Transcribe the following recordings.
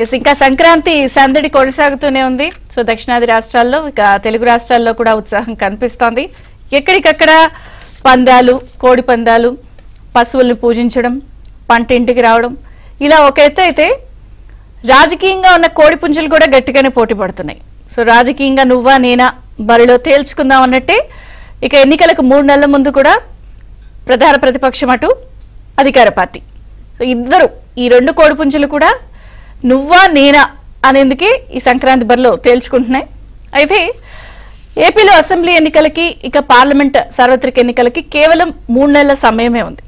ఇంకా సంక్రాంతి సందడి కొనసాగుతూనే ఉంది. సో దక్షిణాది రాష్ట్రాల్లో ఇక తెలుగు రాష్ట్రాల్లో కూడా ఉత్సాహం కనిపిస్తోంది. ఎక్కడికక్కడ పందాలు, కోడి పందాలు, పశువుల్ని పూజించడం, పంట ఇంటికి రావడం, ఇలా ఒక ఎత్తు అయితే రాజకీయంగా ఉన్న కోడి పుంజులు కూడా గట్టిగానే పోటీ పడుతున్నాయి. సో రాజకీయంగా నువ్వా నేనా బరిలో తేల్చుకుందాం అన్నట్టే ఇక ఎన్నికలకు 3 నెలల ముందు కూడా ప్రధాన ప్రతిపక్షం అటు అధికార పార్టీ, సో ఇద్దరు ఈ 2 కోడి పుంజులు కూడా నువ్వా నేనా అనేందుకే ఈ సంక్రాంతి బరిలో తేల్చుకుంటున్నాయి. అయితే ఏపీలో అసెంబ్లీ ఎన్నికలకి ఇక పార్లమెంట్ సార్వత్రిక ఎన్నికలకి కేవలం 3 నెలల సమయమే ఉంది.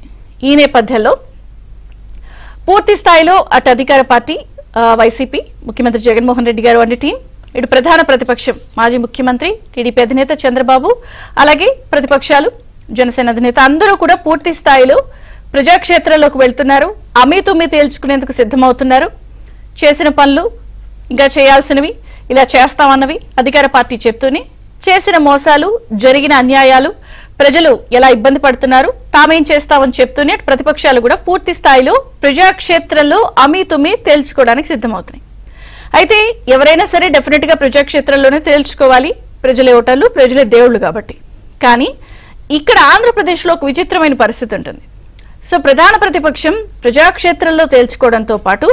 ఈ నేపథ్యంలో పూర్తి స్థాయిలో అటు అధికార పార్టీ వైసీపీ, ముఖ్యమంత్రి జగన్మోహన్ రెడ్డి గారు వంటి టీం, ఇటు ప్రధాన ప్రతిపక్షం మాజీ ముఖ్యమంత్రి టీడీపీ అధినేత చంద్రబాబు, అలాగే ప్రతిపక్షాలు జనసేన అధినేత అందరూ కూడా పూర్తి స్థాయిలో ప్రజాక్షేత్రంలోకి వెళ్తున్నారు. అమీతుమీ తేల్చుకునేందుకు సిద్ధమవుతున్నారు. చేసిన పనులు, ఇంకా చేయాల్సినవి, ఇలా చేస్తామన్నవి అధికార పార్టీ చెప్తూనే చేసిన మోసాలు, జరిగిన అన్యాయాలు, ప్రజలు ఎలా ఇబ్బంది పడుతున్నారు, తామేం చేస్తామని చెప్తూనే ప్రతిపక్షాలు కూడా పూర్తి స్థాయిలో ప్రజాక్షేత్రంలో అమీతుమీ తేల్చుకోవడానికి సిద్ధమవుతున్నాయి. అయితే ఎవరైనా సరే డెఫినెట్ గా ప్రజాక్షేత్రంలోనే తేల్చుకోవాలి. ప్రజలే ఓటర్లు, ప్రజలే దేవుళ్ళు కాబట్టి. కానీ ఇక్కడ ఆంధ్రప్రదేశ్ లో ఒక విచిత్రమైన పరిస్థితి ఉంటుంది. సో ప్రధాన ప్రతిపక్షం ప్రజాక్షేత్రంలో తేల్చుకోవడంతో పాటు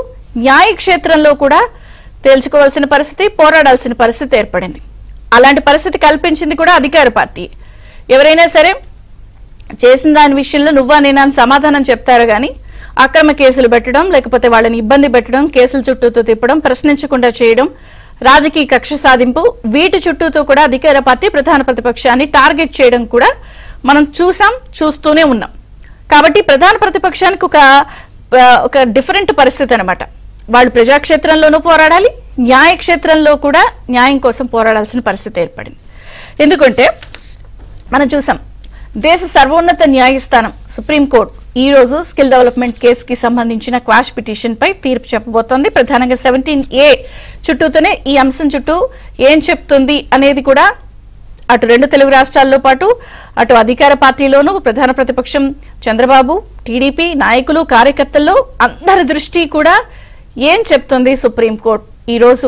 న్యాయక్షేత్రంలో కూడా తేల్చుకోవాల్సిన పరిస్థితి, పోరాడాల్సిన పరిస్థితి ఏర్పడింది. అలాంటి పరిస్థితి కల్పించింది కూడా అధికార పార్టీ. ఎవరైనా సరే చేసిన దాని విషయంలో నువ్వా నేనా అని సమాధానం చెప్తారు కానీ అక్రమ కేసులు పెట్టడం, లేకపోతే వాళ్ళని ఇబ్బంది పెట్టడం, కేసుల చుట్టూతో తిప్పడం, ప్రశ్నించకుండా చేయడం, రాజకీయ కక్ష సాధింపు, వీటి చుట్టూతో కూడా అధికార పార్టీ ప్రధాన ప్రతిపక్షాన్ని టార్గెట్ చేయడం కూడా మనం చూస్తూనే ఉన్నాం. కాబట్టి ప్రధాన ప్రతిపక్షానికి ఒక డిఫరెంట్ పరిస్థితి అనమాట. వాళ్ళు ప్రజాక్షేత్రంలోనూ పోరాడాలి, న్యాయక్షేత్రంలో కూడా న్యాయం కోసం పోరాడాల్సిన పరిస్థితి ఏర్పడింది. ఎందుకంటే మనం చూసాం, దేశ సర్వోన్నత న్యాయస్థానం సుప్రీంకోర్టు ఈ రోజు స్కిల్ డెవలప్మెంట్ కేసుకి సంబంధించిన క్వాష్ పిటిషన్ పై తీర్పు చెప్పబోతోంది. ప్రధానంగా 17A చుట్టూతోనే ఈ అంశం చుట్టూ ఏం చెప్తుంది అనేది కూడా అటు 2 తెలుగు రాష్ట్రాల్లో పాటు అటు అధికార పార్టీలోనూ ప్రధాన ప్రతిపక్షం చంద్రబాబు, టీడీపీ నాయకులు, కార్యకర్తల్లో అందరి దృష్టి కూడా ఏం చెప్తుంది సుప్రీంకోర్టు. ఈ రోజు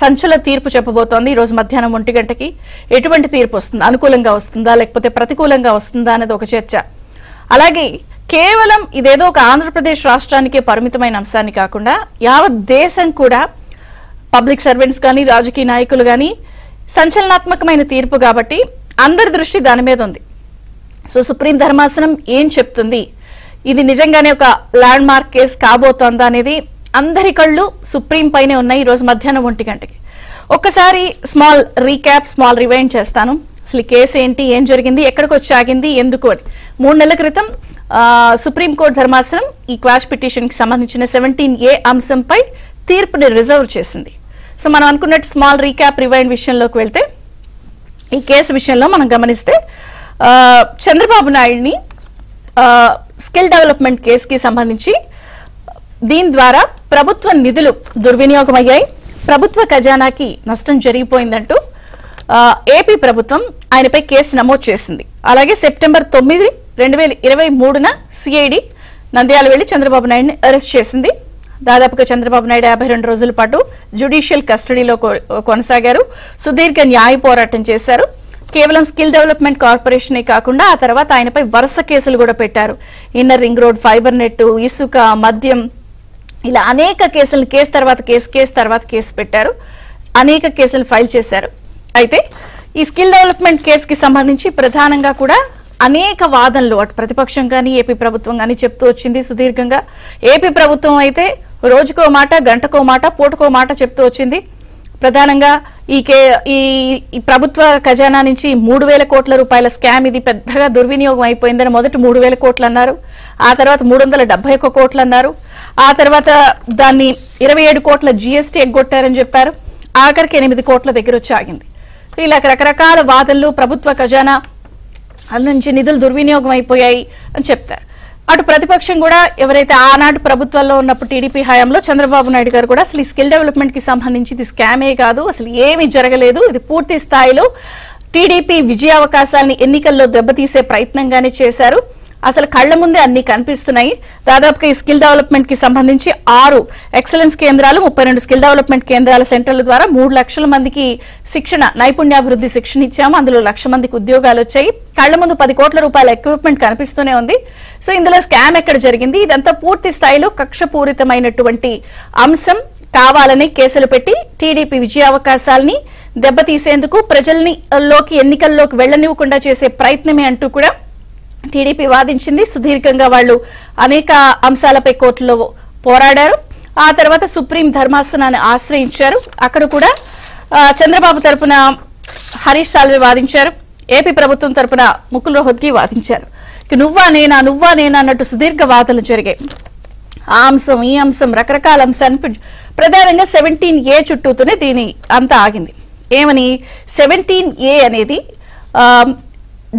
సంచలన తీర్పు చెప్పబోతోంది. ఈ రోజు మధ్యాహ్నం 1 గంటకి ఎటువంటి తీర్పు వస్తుంది, అనుకూలంగా వస్తుందా లేకపోతే ప్రతికూలంగా వస్తుందా అనేది ఒక చర్చ. అలాగే కేవలం ఇదేదో ఒక ఆంధ్రప్రదేశ్ రాష్ట్రానికే పరిమితమైన అంశాన్ని కాకుండా యావత్ దేశం కూడా పబ్లిక్ సర్వెంట్స్ కానీ రాజకీయ నాయకులు కానీ సంచలనాత్మకమైన తీర్పు కాబట్టి అందరి దృష్టి దాని మీద ఉంది. సో సుప్రీం ధర్మాసనం ఏం చెప్తుంది, ఇది నిజంగానే ఒక ల్యాండ్ మార్క్ కేసు కాబోతోందా అనేది అందరి కళ్ళు సుప్రీం పైనే ఉన్నాయి. ఈ రోజు మధ్యాహ్నం 1 గంటకి ఒక్కసారి స్మాల్ రీక్యాప్, స్మాల్ రివైండ్ చేస్తాను. అసలు కేసు ఏంటి, ఏం జరిగింది, ఎక్కడికి వచ్చి ఆగింది, ఎందుకు అని. 3 నెలల క్రితం సుప్రీంకోర్టు ధర్మాసనం ఈ క్వాష్ పిటిషన్ కి సంబంధించిన 17A అంశంపై తీర్పుని రిజర్వ్ చేసింది. సో మనం అనుకున్నట్టు స్మాల్ రీక్యాప్, రివైండ్ విషయంలోకి వెళ్తే ఈ కేసు విషయంలో మనం గమనిస్తే చంద్రబాబు నాయుడిని స్కిల్ డెవలప్మెంట్ కేసుకి సంబంధించి దీని ద్వారా ప్రభుత్వ నిధులు దుర్వినియోగం అయ్యాయి, ప్రభుత్వ ఖజానాకి నష్టం జరిగిపోయిందంటూ ఏపీ ప్రభుత్వం ఆయనపై కేసు నమోదు చేసింది. అలాగే సెప్టెంబర్ 9, 2023న సిఐడి నంద్యాల వెళ్లి చంద్రబాబు నాయుడిని అరెస్ట్ చేసింది. దాదాపుగా చంద్రబాబు నాయుడు 52 రోజుల పాటు జ్యుడిషియల్ కస్టడీలో కొనసాగారు, సుదీర్ఘ న్యాయ పోరాటం చేశారు. కేవలం స్కిల్ డెవలప్మెంట్ కార్పొరేషనే కాకుండా ఆ తర్వాత ఆయనపై వరుస కేసులు కూడా పెట్టారు. Inner ring road, fibre net, ఇసుక, మద్యం, ఇలా అనేక కేసులు కేసు తర్వాత కేసు పెట్టారు. అనేక కేసులు ఫైల్ చేశారు. అయితే ఈ స్కిల్ డెవలప్మెంట్ కేసుకి సంబంధించి ప్రధానంగా కూడా అనేక వాదనలు అటు ప్రతిపక్షం కానీ ఏపీ ప్రభుత్వం కానీ చెప్తూ వచ్చింది సుదీర్ఘంగా. ఏపీ ప్రభుత్వం అయితే రోజుకో మాట, గంటకో మాట, పూటకో మాట చెప్తూ వచ్చింది. ప్రధానంగా ఈ ప్రభుత్వ ఖజానా నుంచి 3,000 కోట్ల రూపాయల స్కామ్ ఇది పెద్దగా దుర్వినియోగం అయిపోయిందని మొదటి 3,000 కోట్లు అన్నారు. ఆ తర్వాత 371 కోట్లు అన్నారు. ఆ తర్వాత దాన్ని 27 కోట్ల జీఎస్టీ ఎగ్గొట్టారని చెప్పారు. ఆఖరికి 8 కోట్ల దగ్గర వచ్చి ఆగింది. ఇలా రకరకాల వాదనలు, ప్రభుత్వ ఖజానా నుంచి నిధులు దుర్వినియోగం అయిపోయాయి అని చెప్తారు. అటు ప్రతిపక్షం కూడా ఎవరైతే ఆనాటి ప్రభుత్వాల్లో ఉన్నప్పుడు టీడీపీ హయాంలో చంద్రబాబు నాయుడు గారు కూడా అసలు ఈ స్కిల్ డెవలప్మెంట్ కి సంబంధించి ఇది స్కామే కాదు, అసలు ఏమీ జరగలేదు, ఇది పూర్తి స్థాయిలో టీడీపీ విజయావకాశాలని ఎన్నికల్లో దెబ్బతీసే ప్రయత్నంగానే చేశారు, అసలు కళ్ల ముందే అన్ని కనిపిస్తున్నాయి. దాదాపుగా ఈ స్కిల్ డెవలప్మెంట్ కి సంబంధించి 6 ఎక్సలెన్స్ కేంద్రాలు, 32 స్కిల్ డెవలప్మెంట్ కేంద్రాల సెంటర్ల ద్వారా 3 లక్షల మందికి శిక్షణ, నైపుణ్యాభివృద్ధి శిక్షణ ఇచ్చాము. అందులో 1,00,000 మందికి ఉద్యోగాలు వచ్చాయి. కళ్ల ముందు 10 కోట్ల రూపాయల ఎక్విప్మెంట్ కనిపిస్తూనే ఉంది. సో ఇందులో స్కామ్ ఎక్కడ జరిగింది, ఇదంతా పూర్తి స్థాయిలో కక్షపూరితమైనటువంటి అంశం. కావాలని కేసులు పెట్టి టీడీపీ విజయావకాశాలని దెబ్బతీసేందుకు, ఎన్నికల్లోకి వెళ్లనివ్వకుండా చేసే ప్రయత్నమే అంటూ కూడా టీడీపీ వాదించింది. సుదీర్ఘంగా వాళ్ళు అనేక అంశాలపై కోర్టులో పోరాడారు. ఆ తర్వాత సుప్రీం ధర్మాసనాన్ని ఆశ్రయించారు. అక్కడ కూడా చంద్రబాబు తరపున హరీష్ సాల్వే వాదించారు. ఏపీ ప్రభుత్వం తరపున ముకుల్ రోహత్గి వాదించారు. నువ్వా నేనా అన్నట్టు సుదీర్ఘ వాదనలు జరిగాయి. ఆ అంశం, ఈ అంశం, రకరకాల అంశాన్ని ప్రధానంగా 17A చుట్టూతోనే దీని అంతా ఆగింది. ఏమని 17A అనేది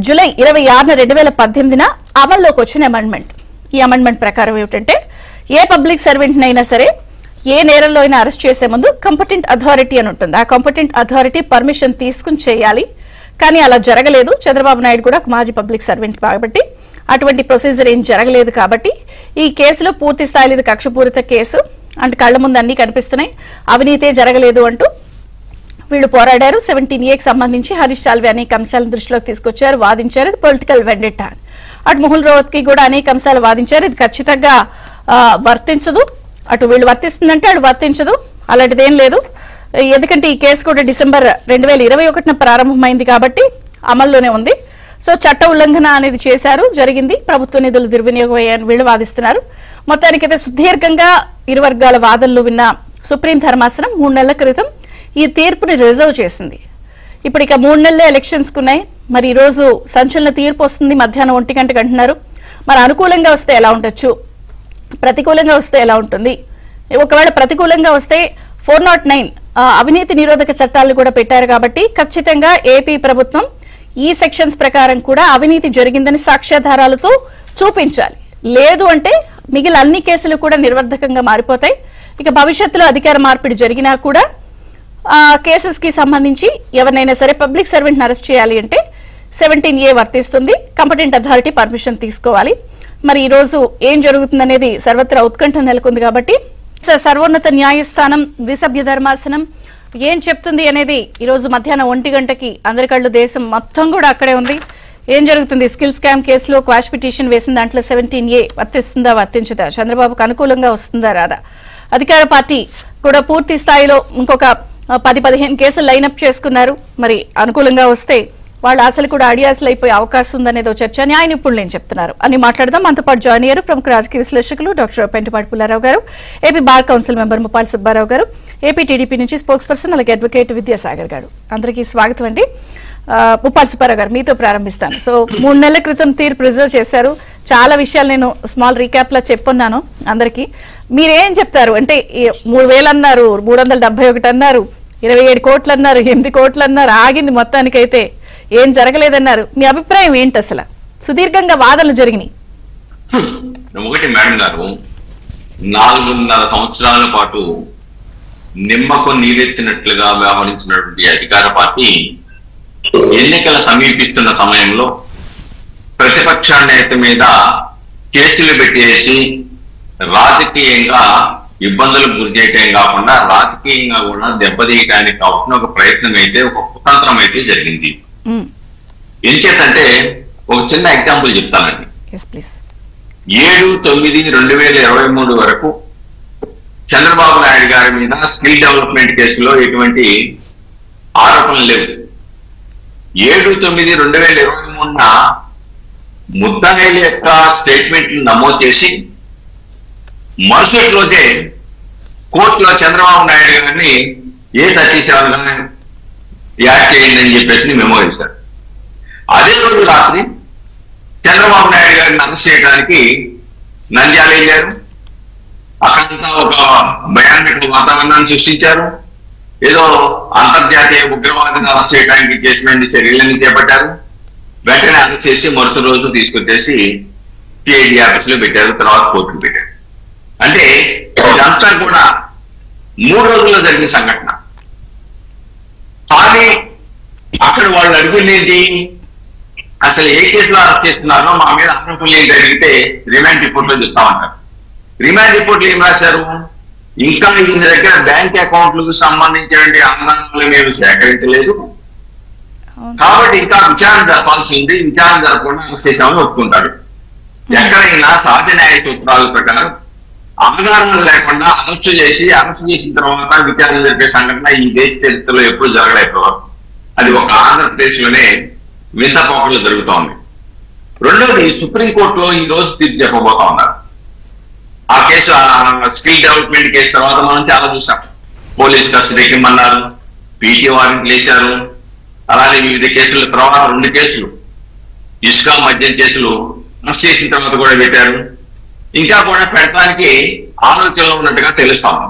జూలై 26, 2018 అమల్లోకి వచ్చిన అమెండ్మెంట్. ఈ అమెండ్మెంట్ ప్రకారం ఏమిటంటే, ఏ పబ్లిక్ సర్వెంట్ అయినా సరే ఏ నేరంలో అయినా అరెస్ట్ చేసే ముందు కంపటెంట్ అథారిటీ అని ఉంటుంది. ఆ కంపటెంట్ అథారిటీ పర్మిషన్ తీసుకుని చేయాలి. కానీ అలా జరగలేదు. చంద్రబాబు నాయుడు కూడా మాజీ పబ్లిక్ సర్వెంట్ కాబట్టి అటువంటి ప్రొసీజర్ ఏం జరగలేదు. కాబట్టి ఈ కేసులో పూర్తి స్థాయిలో ఇది కక్షపూరిత కేసు, అంటే కళ్ల ముందు అన్ని కనిపిస్తున్నాయి, అవినీతే జరగలేదు అంటూ వీళ్ళు పోరాడారు. 17Aకి సంబంధించి హరీష్ సాల్వే అనేక అంశాలను దృష్టిలోకి తీసుకొచ్చారు, వాదించారు. ఇది పొలిటికల్ వెండెట్టా. అటు ముకుల్ రోహత్గి కూడా అనేక అంశాలు వాదించారు. ఇది ఖచ్చితంగా వర్తించదు, అటు వీళ్ళు వర్తిస్తుందంటే అటు వర్తించదు, అలాంటిదేం లేదు. ఎందుకంటే ఈ కేసు కూడా డిసెంబర్ 2021 ప్రారంభమైంది కాబట్టి అమల్లోనే ఉంది. సో చట్ట ఉల్లంఘన అనేది చేశారు, జరిగింది, ప్రభుత్వ నిధులు దుర్వినియోగం అయ్యాయని వీళ్ళు వాదిస్తున్నారు. మొత్తానికైతే సుదీర్ఘంగా ఇరు వర్గాల వాదనలు విన్న సుప్రీం ధర్మాసనం 3 నెలల క్రితం ఈ తీర్పుని రిజర్వ్ చేసింది. ఇప్పుడు ఇక 3 నెలలే ఎలక్షన్స్ కున్నాయి. మరి ఈ రోజు సంచలన తీర్పు వస్తుంది, మధ్యాహ్నం 1 గంటకు అంటున్నారు. మరి అనుకూలంగా వస్తే ఎలా ఉండొచ్చు, ప్రతికూలంగా వస్తే ఎలా ఉంటుంది? ఒకవేళ ప్రతికూలంగా వస్తే 409 అవినీతి నిరోధక చట్టాలను కూడా పెట్టారు కాబట్టి ఖచ్చితంగా ఏపీ ప్రభుత్వం ఈ సెక్షన్స్ ప్రకారం కూడా అవినీతి జరిగిందని సాక్ష్యాధారాలతో చూపించాలి. లేదు అంటే మిగిలిన అన్ని కేసులు కూడా నిర్వర్ధకంగా మారిపోతాయి. ఇక భవిష్యత్తులో అధికార మార్పిడి జరిగినా కూడా కేసెస్ కి సంబంధించి ఎవరినైనా సరే పబ్లిక్ సర్వెంట్ అరెస్ట్ చేయాలి అంటే 17A వర్తిస్తుంది. కంపటెంట్ అథారిటీ పర్మిషన్ తీసుకోవాలి. మరి ఈ రోజు ఏం జరుగుతుందనేది సర్వత్రా ఉత్కంఠ నెలకొంది కాబట్టి సర్వోన్నత న్యాయస్థానం ద్విసభ్య ధర్మాసనం ఏం చెప్తుంది అనేది ఈ రోజు మధ్యాహ్నం 1 గంటకి అందరి కళ్ళు దేశం మొత్తం కూడా అక్కడే ఉంది. ఏం జరుగుతుంది? స్కిల్ స్కామ్ కేసులో క్వాష్ పిటిషన్ వేసిన దాంట్లో 17A వర్తిస్తుందా, వర్తించదా? చంద్రబాబుకు అనుకూలంగా వస్తుందా, రాదా? అధికార పార్టీ కూడా పూర్తి స్థాయిలో ఇంకొక 10-15 కేసులు లైనప్ చేసుకున్నారు. మరి అనుకూలంగా వస్తే వాళ్ళ ఆశలు కూడా అడియాసలు అయిపోయే అవకాశం ఉందనేదో చర్చ. న్యాయ నిపుణులు ఏం చెప్తున్నారు అని మాట్లాడదాం. మనతో పాటు జాయిన్ అయ్యారు ప్రముఖ రాజకీయ విశ్లేషకులు డాక్టర్ పెంటిపాటి పుల్లారావు గారు, AP bar council member Muppala Subbarao గారు, ఏపీ టీడీపీ నుంచి స్పోక్స్ పర్సన్ అలాగే అడ్వకేట్ విద్యాసాగర్ గారు. అందరికీ స్వాగతం అండి. ముప్పాల సుబ్బారావు గారు, మీతో ప్రారంభిస్తాను. సో 3 నెలల క్రితం తీర్పు రిజర్వ్ చేశారు. చాలా విషయాలు నేను స్మాల్ రీక్యాప్ లా చెప్పున్నాను అందరికీ. మీరేం చెప్తారు? అంటే 3,000 అన్నారు, 371 అన్నారు, 27 కోట్లు అన్నారు, 8 కోట్లు అన్నారు, ఆగింది మొత్తానికైతే, ఏం జరగలేదన్నారు. మీ అభిప్రాయం ఏంటి? అసలు సుదీర్ఘంగా వాదనలు జరిగినాయి. ఒకటి మేడం గారు, 4.5 సంవత్సరాల పాటు నిమ్మకు నీరెత్తినట్లుగా వ్యవహరించినటువంటి అధికార పార్టీ ఎన్నికల సమీపిస్తున్న సమయంలో ప్రతిపక్ష నేత మీద కేసులు పెట్టేసి రాజకీయంగా ఇబ్బందులకు గురి చేయటం కాకుండా రాజకీయంగా కూడా దెబ్బతీయటానికి కావాల్సిన ఒక ప్రయత్నం అయితే, ఒక కుతంత్రం అయితే జరిగింది. ఏం చేతంటే ఒక చిన్న ఎగ్జాంపుల్ చెప్తానండి. 7/9/2023 వరకు చంద్రబాబు నాయుడు గారి మీద స్కిల్ డెవలప్మెంట్ కేసులో ఎటువంటి ఆరోపణలు లేవు. 7/9/2023 ముద్దాయిల యొక్క స్టేట్మెంట్లు నమోదు చేసి మరుసటి రోజే కోర్టులో చంద్రబాబు నాయుడు గారిని A37 యాడ్ చేయండి అని చెప్పేసి మెమో ఇస్తారు. అదే రోజు రాత్రి చంద్రబాబు నాయుడు గారిని అరెస్ట్ చేయడానికి నంద్యాల వెళ్ళారు. అక్కడంతా ఒక భయానక వాతావరణాన్ని సృష్టించారు. ఏదో అంతర్జాతీయ ఉగ్రవాదిని అరెస్ట్ చేయడానికి చేసిన చర్యలన్నీ చేపట్టారు. వెంటనే అరెస్ట్ చేసి మరుసటి రోజు తీసుకొచ్చేసి సిఐడి ఆఫీసులో పెట్టారు, తర్వాత కోర్టుకు పెట్టారు. అంటే ఇదంతా కూడా 3 రోజుల్లో జరిగిన సంఘటన. కానీ అక్కడ వాళ్ళు అడిగింది ఏంటి? అసలు ఏ కేసులో అరెస్ట్ చేస్తున్నారో మా మీద ఆరోపణలు ఏంటి అడిగితే రిమాండ్ రిపోర్ట్ లో చెప్తామంటారు. రిమాండ్ రిపోర్ట్లు ఏం రాశారు? ఇంకా ఈయన దగ్గర బ్యాంక్ అకౌంట్లకు సంబంధించిన ఆధారాలు మేము సేకరించలేదు కాబట్టి ఇంకా విచారణ జరపాల్సి ఉంది, విచారణ జరపకుండా అరెస్ట్ చేశామని ఒప్పుకుంటారు. ఎక్కడైనా సహజ న్యాయ సూత్రాల ప్రకారం ఆధారాలు లేకుండా అరెస్ట్ చేసిన తర్వాత విచారణ జరిపే సంఘటన ఈ దేశ చరిత్రలో ఎప్పుడు జరగలేదు. అది ఒక ఆంధ్రప్రదేశ్ లోనే వింత పోకలు జరుగుతోంది. రెండవది, సుప్రీంకోర్టులో ఈ రోజు తీర్పు చెప్పబోతా ఉన్నారు. ఆ కేసు స్కిల్ డెవలప్మెంట్ కేసు తర్వాత మనం చాలా చూసాం. పోలీస్ కస్టడీకి ఇమ్మన్నారు, పీటీ వారెంట్లు వేశారు. అలాగే వివిధ కేసుల తర్వాత 2 కేసులు ఇసుక మద్యం కేసులు అరెస్ట్ చేసిన తర్వాత కూడా పెట్టారు. ఇంకా కూడా పెట్టడానికి ఆలోచనలో ఉన్నట్టుగా తెలుస్తాము.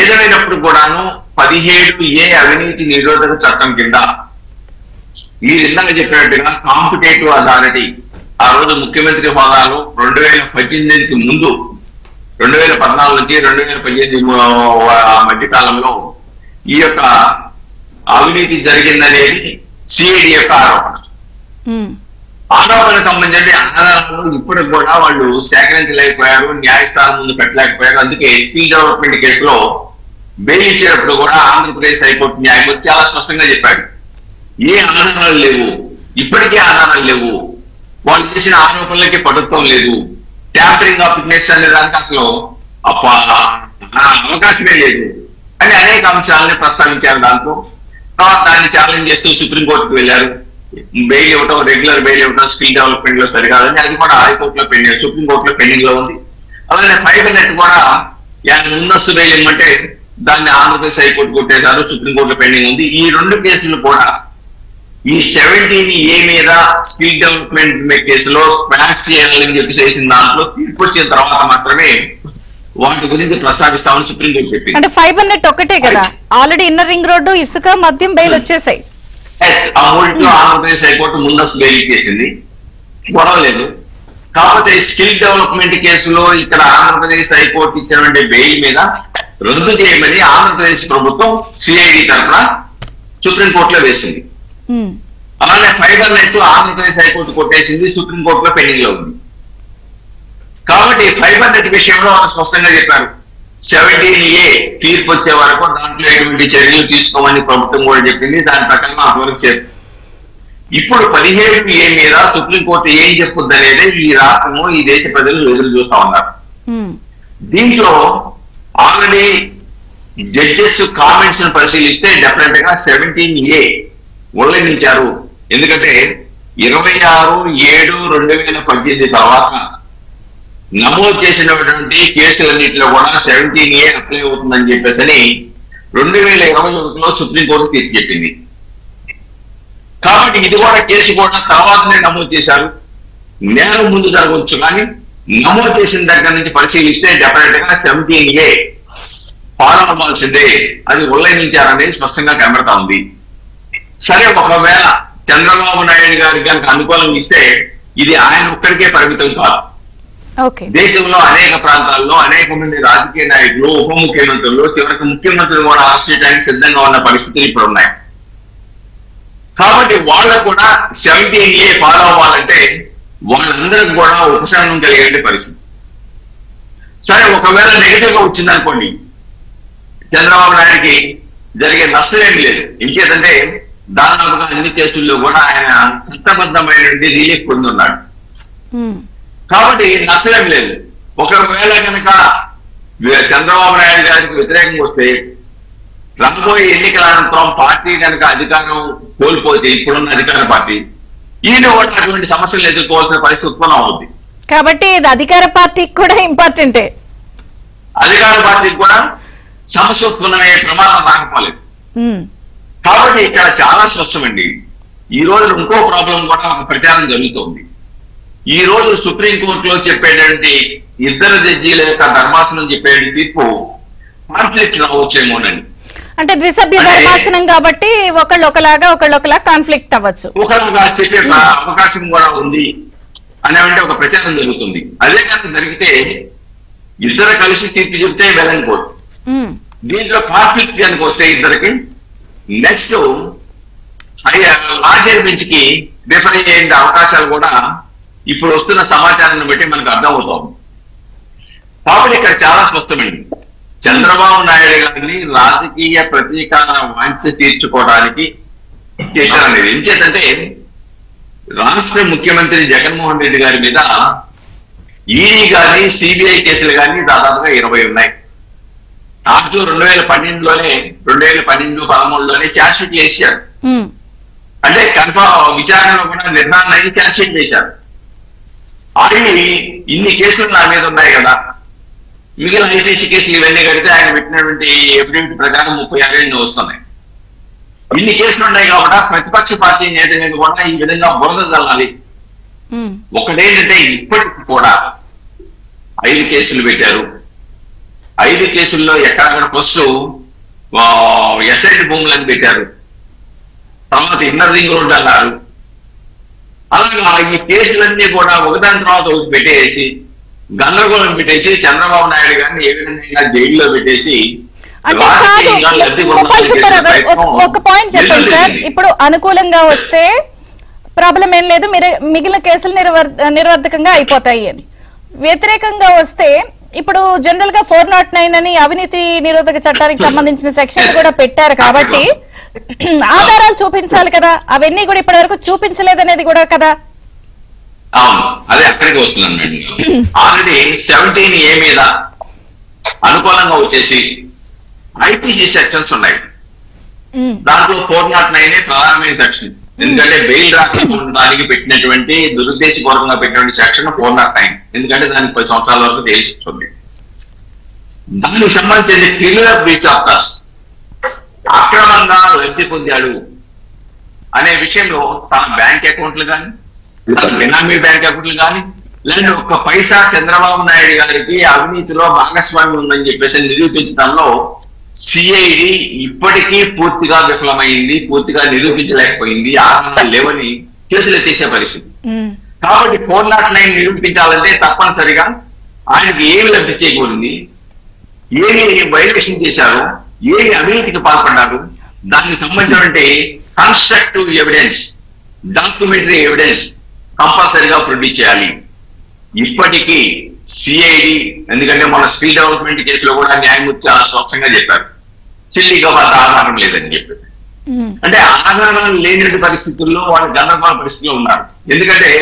ఏదైనప్పుడు కూడాను 17A అవినీతి నిరోధక చట్టం కింద మీరు ఇందాక చెప్పినట్టుగా కాంపిటేటివ్ అథారిటీ ఆ రోజు ముఖ్యమంత్రి హోదాలో 2018కి ముందు 2014 నుంచి 2018 మధ్య కాలంలో ఈ యొక్క అవినీతి జరిగిందనేది సిఐడి యొక్క ఆరోపణ సంబంధించి ఆధారాలు ఇప్పటికి కూడా వాళ్ళు సేకరించలేకపోయారు, న్యాయస్థానం ముందు పెట్టలేకపోయారు. అందుకే స్కిల్ డెవలప్మెంట్ కేసులో బెయిల్ ఇచ్చేటప్పుడు కూడా ఆంధ్రప్రదేశ్ హైకోర్టు న్యాయమూర్తి చాలా స్పష్టంగా చెప్పాడు, ఏ ఆధారాలు లేవు, ఇప్పటికే ఆధారాలు లేవు, వాళ్ళు చేసిన ఆరోపణలకి పటుత్వం లేదు, ట్యాంపరింగ్ ఆఫ్ విట్నెస్ అనే దానికి అసలు అవకాశమే లేదు అని అనేక అంశాలని ప్రస్తావించారు. దాంట్లో తర్వాత దాన్ని ఛాలెంజ్ చేస్తూ సుప్రీంకోర్టుకు వెళ్ళారు. బెయిల్ ఇవ్వటం, రెగ్యులర్ బెయిల్ ఇవ్వటం స్కిల్ డెవలప్మెంట్ లో సరికాదని అది కూడా హైకోర్టులో పెండింగ్, సుప్రీంకోర్టులో పెండింగ్ లో ఉంది. అలాగే 5 నెట్ కూడా ముందస్తు బెయిల్ ఇవ్వమంటే దాన్ని ఆంధ్రప్రదేశ్ హైకోర్టు కొట్టేశారు, సుప్రీంకోర్టులో పెండింగ్ ఉంది. ఈ 2 కేసులు కూడా ఈ 17A మీద స్కిల్ డెవలప్మెంట్ కేసులో స్మాష్ చేయాలని చెప్పి చేసిన దాంట్లో తీర్పు వచ్చిన తర్వాత మాత్రమే వాటి గురించి ప్రస్తావిస్తామని సుప్రీంకోర్టు చెప్పింది. అంటే 5 నెట్ ఒకటే కదా, ఆల్రెడీ ఇన్నర్ రింగ్ రోడ్డు, ఇసుక, మద్యం బెయిల్ వచ్చేసాయి. ఆ మూడింటిలో ఆంధ్రప్రదేశ్ హైకోర్టు ముందస్తు బెయిల్ ఇచ్చేసింది, గొడవ లేదు. కాకపోతే స్కిల్ డెవలప్మెంట్ కేసులో ఇక్కడ ఆంధ్రప్రదేశ్ హైకోర్టు ఇచ్చినటువంటి బెయిల్ మీద రద్దు చేయమని ఆంధ్రప్రదేశ్ ప్రభుత్వం సిఐడి తరఫున సుప్రీంకోర్టులో వేసింది. అలానే 5 నెట్ ఆంధ్రప్రదేశ్ హైకోర్టు కొట్టేసింది, సుప్రీంకోర్టులో పెండింగ్ లో ఉంది. కాబట్టి 5 నెట్ విషయంలో వాళ్ళు స్పష్టంగా చెప్పారు, 17A తీర్పు వచ్చే వరకు దాంట్లో ఎటువంటి చర్యలు తీసుకోమని ప్రభుత్వం కూడా చెప్పింది. దాని ప్రకారం అంతవరకు చేస్తుంది. ఇప్పుడు 17A మీద సుప్రీంకోర్టు ఏం చెప్పుద్ది అనేది ఈ రాష్ట్రము, ఈ దేశ ప్రజలు ఎదురు చూస్తా ఉన్నారు. దీంట్లో ఆల్రెడీ జడ్జెస్ కామెంట్స్ ను పరిశీలిస్తే డెఫినెట్ గా 17A ఉల్లంఘించారు. ఎందుకంటే 26/7/2018 తర్వాత నమోదు చేసినటువంటి కేసులన్నింటిలో కూడా 17A అప్లై అవుతుందని చెప్పేసి 2021లో సుప్రీంకోర్టు తీర్పు చెప్పింది. కాబట్టి ఇది కూడా కేసు కూడా తర్వాతనే నమోదు చేశారు. నేరం ముందు జరగవచ్చు, కానీ నమోదు చేసిన దగ్గర నుంచి పరిశీలిస్తే డెఫినెట్ గా 17A ఫాలో అవ్వాల్సిందే, అది ఉల్లంఘించారనేది స్పష్టంగా కనబడతా ఉంది. సరే, ఒకవేళ చంద్రబాబు నాయుడు గారికి కనుక అనుకూలంగా ఇస్తే ఇది ఆయన ఒక్కడికే పరిమితం కాదు. దేశంలో అనేక ప్రాంతాల్లో అనేక మంది రాజకీయ నాయకులు, ఉప ముఖ్యమంత్రులు, చివరికి ముఖ్యమంత్రులు కూడా అరెస్ట్ చేయడానికి సిద్ధంగా ఉన్న పరిస్థితులు ఇప్పుడు ఉన్నాయి. కాబట్టి వాళ్ళకు కూడా 17A ఫాలో అవ్వాలంటే వాళ్ళందరికి కూడా ఉపశమనం కలిగే పరిస్థితి. సరే, ఒకవేళ నెగిటివ్ గా వచ్చిందనుకోండి, చంద్రబాబు నాయుడికి జరిగే నష్టం ఏమి లేదు. ఇంకేదంటే దాదాపుగా అన్ని కేసుల్లో కూడా ఆయన చట్టబద్ధమైన రిలీఫ్ పొందున్నాడు. కాబట్టి నష్టం లేదు. ఒకవేళ కనుక చంద్రబాబు నాయుడు గారికి వ్యతిరేకంగా వస్తే రాబోయే ఎన్నికల అనంతరం పార్టీ కనుక అధికారం కోల్పోతే, ఇప్పుడున్న అధికార పార్టీ, ఈయన కూడా అటువంటి సమస్యలు ఎదుర్కోవాల్సిన పరిస్థితి ఉత్పన్నం అవుతుంది. కాబట్టి ఇది అధికార పార్టీకి కూడా ఇంపార్టెంటే. అధికార పార్టీకి కూడా సమస్య ఉత్పన్నమయ్యే ప్రమాదం రాకపోలేదు. కాబట్టి ఇక్కడ చాలా స్పష్టమండి. ఈ రోజు ఇంకో ప్రాబ్లం కూడా ఒక ప్రచారం జరుగుతోంది. ఈ రోజు సుప్రీంకోర్టులో చెప్పేటువంటి 2 జడ్జీల యొక్క ధర్మాసనం చెప్పేటువంటి తీర్పు కాన్ఫ్లిక్ట్ రావచ్చేమోనని. అంటే ద్విసభ్య ధర్మాసనం కాబట్టి ఒకళ్ళొకలాగా కాన్ఫ్లిక్ట్ అవ్వచ్చు, ఒకలాగా చెప్పే అవకాశం కూడా ఉంది అనేవంటి ఒక ప్రచారం జరుగుతుంది. అదే కనుక జరిగితే 2 కలిసి తీర్పు చెప్తే వెళ్ళనుకోరు. దీంట్లో కాన్ఫ్లిక్ట్ కనుక వస్తే 2కి నెక్స్ట్ లార్జర్ బెంచ్ కి డిఫర్ అయ్యే అవకాశాలు కూడా ఇప్పుడు వస్తున్న సమాచారాన్ని బట్టి మనకు అర్థమవుతోంది. కాబట్టి ఇక్కడ చాలా స్పష్టమైంది, చంద్రబాబు నాయుడు గారిని రాజకీయ ప్రతీకార వాంఛ తీర్చుకోవడానికి చేశారనేది. ఎంచేతంటే రాష్ట్ర ముఖ్యమంత్రి జగన్మోహన్ రెడ్డి గారి మీద ఈడీ గాని సిబిఐ కేసులు కానీ దాదాపుగా 20 ఉన్నాయి. నాకు 2012లోనే 2012-13లోనే ఛార్జ్ షీట్ వేసారు. అంటే కన్ఫర్మ్ విచారణలో కూడా నిర్ధారణ అయ్యి ఛార్జ్ షీట్ వేశారు. అవి ఇన్ని కేసులు నా మీద ఉన్నాయి కదా, మిగిలిన ఐపీసీ కేసులు ఇవన్నీ కడితే ఆయన పెట్టినటువంటి ఎఫిడవిట్ ప్రకారం 36 వస్తున్నాయి. ఇన్ని కేసులు ఉన్నాయి కాబట్టి ప్రతిపక్ష పార్టీ నేత మీద కూడా ఈ విధంగా బురద చల్లాలి. ఒకటేంటంటే ఇప్పటికి కూడా 5 కేసులు పెట్టారు. 5 కేసుల్లో ఎక్కడక్కడ ఫస్ట్ ఎస్ఐటి భూములను పెట్టారు, తర్వాత ఇన్నర్ రింగ్ రోడ్డు అన్నారు. అలాగా ఈ కేసులన్నీ కూడా ఒకదాని తర్వాత ఒకటి పెట్టేసి గందరగోళం పెట్టేసి చంద్రబాబు నాయుడు గారిని ఏ విధంగా జైల్లో పెట్టేసి ఒక పాయింట్ చెప్పండి సార్. ఇప్పుడు అనుకూలంగా వస్తే ప్రాబ్లం ఏం లేదు, మిగిలిన కేసులు నిర్వర్ధకంగా అయిపోతాయి అని. వ్యతిరేకంగా వస్తే ఇప్పుడు జనరల్ గా 409 అని అవినీతి నిరోధక చట్టానికి సంబంధించిన సెక్షన్ కూడా పెట్టారు కాబట్టి ఆధారాలు చూపించాలి కదా, అవన్నీ కూడా ఇప్పటి వరకు చూపించలేదనేది కూడా కదా. అవును, అదే అక్కడికి వస్తున్నాను మేడం. ఆల్రెడీ 17A మీద అనుకూలంగా వచ్చేసి ఐపీసీ సెక్షన్స్ ఉన్నాయి. దాంట్లో 409 ప్రధానమైన సెక్షన్. ఎందుకంటే బెయిల్ రాకపోవడానికి పెట్టినటువంటి దురుద్దేశపూర్వకంగా పెట్టినటువంటి సెక్షన్ 409. ఎందుకంటే దానికి 10 సంవత్సరాల వరకు తెలిసి వస్తుంది. దానికి సంబంధించి క్రిమినల్ బ్రీచ్ ఆఫ్ ట్రస్ట్, అక్రమంగా లబ్ధి పొందాడు అనే విషయంలో తన బ్యాంక్ అకౌంట్లు కానీ, తన బినామీ బ్యాంక్ అకౌంట్లు కానీ, లేదా ఒక్క పైసా చంద్రబాబు నాయుడు గారికి అవినీతిలో భాగస్వామ్యం ఉందని చెప్పేసి నిరూపించడంలో సిఐడి ఇప్పటికీ పూర్తిగా విఫలమైంది, పూర్తిగా నిరూపించలేకపోయింది. ఆధారాలు లేవని చేతులు ఎత్తేసే పరిస్థితి. కాబట్టి 409 నిరూపించాలంటే తప్పనిసరిగా ఆయనకి ఏమి లబ్ధి చేకూరింది, ఏమి వైలేషన్ చేశారు, ఏమి అవినీతికి పాల్పడ్డారు, దానికి సంబంధించినటువంటి కన్స్ట్రక్టివ్ ఎవిడెన్స్, డాక్యుమెంటరీ ఎవిడెన్స్ కంపల్సరిగా ప్రొడ్యూస్ చేయాలి. ఇప్పటికీ సిఐడి, ఎందుకంటే మన స్కిల్ డెవలప్మెంట్ కేసులో కూడా న్యాయమూర్తి చాలా స్పష్టంగా చెప్పారు, చిల్లిగా వాళ్ళ ఆధారం లేదని చెప్పేసి. అంటే ఆధారాలు లేని పరిస్థితుల్లో వాళ్ళు గందరగోళ పరిస్థితిలో ఉన్నారు. ఎందుకంటే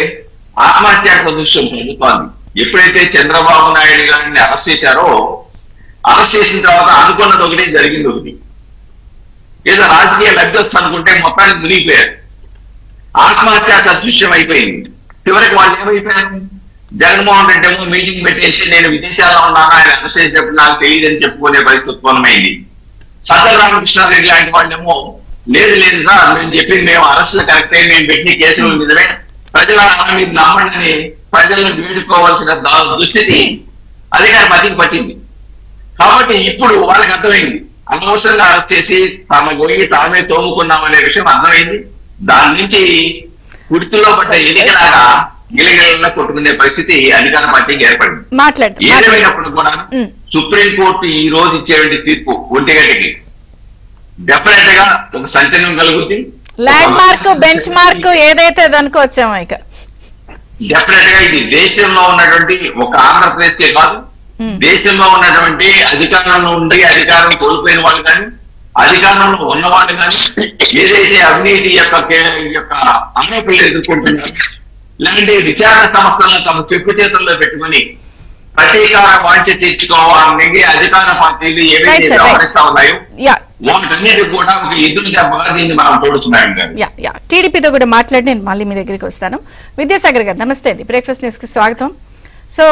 ఆత్మహత్యా దృశ్యం ప్రభుత్వాన్ని ఎప్పుడైతే చంద్రబాబు నాయుడు గారిని అరెస్ట్ చేశారో, అరెస్ట్ చేసిన తర్వాత అనుకున్నది ఒకటి, జరిగింది ఒకటి. ఏదో రాజకీయ లబ్ధి వచ్చు అనుకుంటే మొత్తానికి మునిగిపోయారు. ఆత్మహత్యా సదృశ్యం అయిపోయింది. చివరికి వాళ్ళు ఏమైపోయారు, జగన్మోహన్ రెడ్డి ఏమో మీటింగ్ పెట్టేసి నేను విదేశాల్లో ఉన్నాను, ఆయన అరెస్ట్ చేసేటప్పుడు నాకు తెలియదని చెప్పుకునే పరిస్థితి ఉత్పన్నమైంది. సజ్జల రామకృష్ణారెడ్డి లాంటి వాళ్ళేమో లేదు లేదు సార్ మేము చెప్పింది మేము అరెస్టులు కరెక్టే, మేము పెట్టిన కేసులు నిజమే, ప్రజల మీరు నమ్మండి ప్రజలను వేడుకోవాల్సిన దుస్థితి అధికార పతికి పట్టింది. కాబట్టి ఇప్పుడు వాళ్ళకి అర్థమైంది, అనవసరంగా అరెస్ట్ చేసి తమ గొయ్యి తామే తోముకున్నామనే విషయం అర్థమైంది. దాని నుంచి కుర్తిలో పడ్డ ఎన్నికలాగా గిలగిల కొట్టుకునే పరిస్థితి అధికార పార్టీకి ఏర్పడింది. ఏదేమైనప్పుడు కూడా సుప్రీంకోర్టు ఈ రోజు ఇచ్చేటువంటి తీర్పు 1 గంటకి డెఫినెట్ గా ఒక సంచలనం కలుగుతుంది. ల్యాండ్ మార్క్, బెంచ్ మార్క్ ఏదైతే దానికి వచ్చామో ఇక డెఫినెట్ గా ఇది దేశంలో ఉన్నటువంటి ఒక ఆంధ్రప్రదేశ్ కే కాదు, దేశంలో ఉన్నటువంటి అధికారంలో ఉండి అధికారం కోల్పోయిన వాళ్ళు కానీ, అధికారంలో ఉన్నవాళ్ళు కానీ, ఏదైతే అవినీతి యొక్క ఆరోపణలు ఎదుర్కొంటున్నారు, ఇలాంటి విచారణ సంస్థలను తమ చెప్పు చేతుల్లో పెట్టుకుని ప్రతీకార వాంఛ తీర్చుకోవాలని అధికార పార్టీలు ఏవైతే వ్యవహరిస్తా ఉన్నాయో వాటన్నిటి కూడా ఒక ఎదురు దెబ్బగా దీన్ని మనం చూడుతున్నాం. టీడీపీతో కూడా మాట్లాడి నేను మళ్ళీ మీ దగ్గరికి వస్తాను. విద్యాసాగర్ గారు నమస్తే అండి, బ్రేక్ఫాస్ట్ న్యూస్ కి స్వాగతం. సో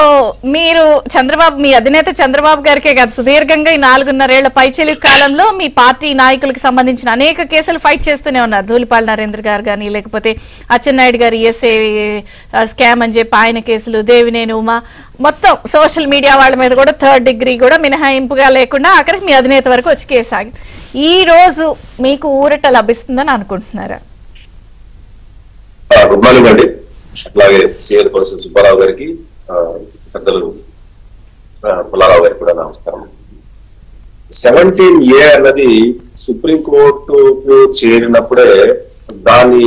మీరు చంద్రబాబు, మీ అధినేత చంద్రబాబు గారికే కాదు, సుదీర్ఘంగా ఈ 4.5 ఏళ్ల పైచిలుకు కాలంలో మీ పార్టీ నాయకులకు సంబంధించిన అనేక కేసులు ఫైట్ చేస్తూనే ఉన్నారు. ధూళిపాల నరేంద్ర గారు కానీ, లేకపోతే అచ్చెన్నాయుడు గారు ఈఎస్ఐ స్కామ్ అని చెప్పి ఆయన కేసులు, దేవినేని ఉమా, మొత్తం సోషల్ మీడియా వాళ్ళ మీద కూడా 3rd డిగ్రీ కూడా మినహాయింపుగా లేకుండా ఆఖరికి మీ అధినేత వరకు వచ్చి కేసు ఆగింది. ఈ రోజు మీకు ఊరట లభిస్తుందని అనుకుంటున్నారా? గుడ్ మార్నింగ్ అండి. అలాగే సీనియర్ కౌన్సిల్ సుబ్బారావు గారికి, పెద్దలు పుల్లారావు గారికి కూడా నమస్కారం. 17A అన్నది సుప్రీంకోర్టుకు చేరినప్పుడే దాని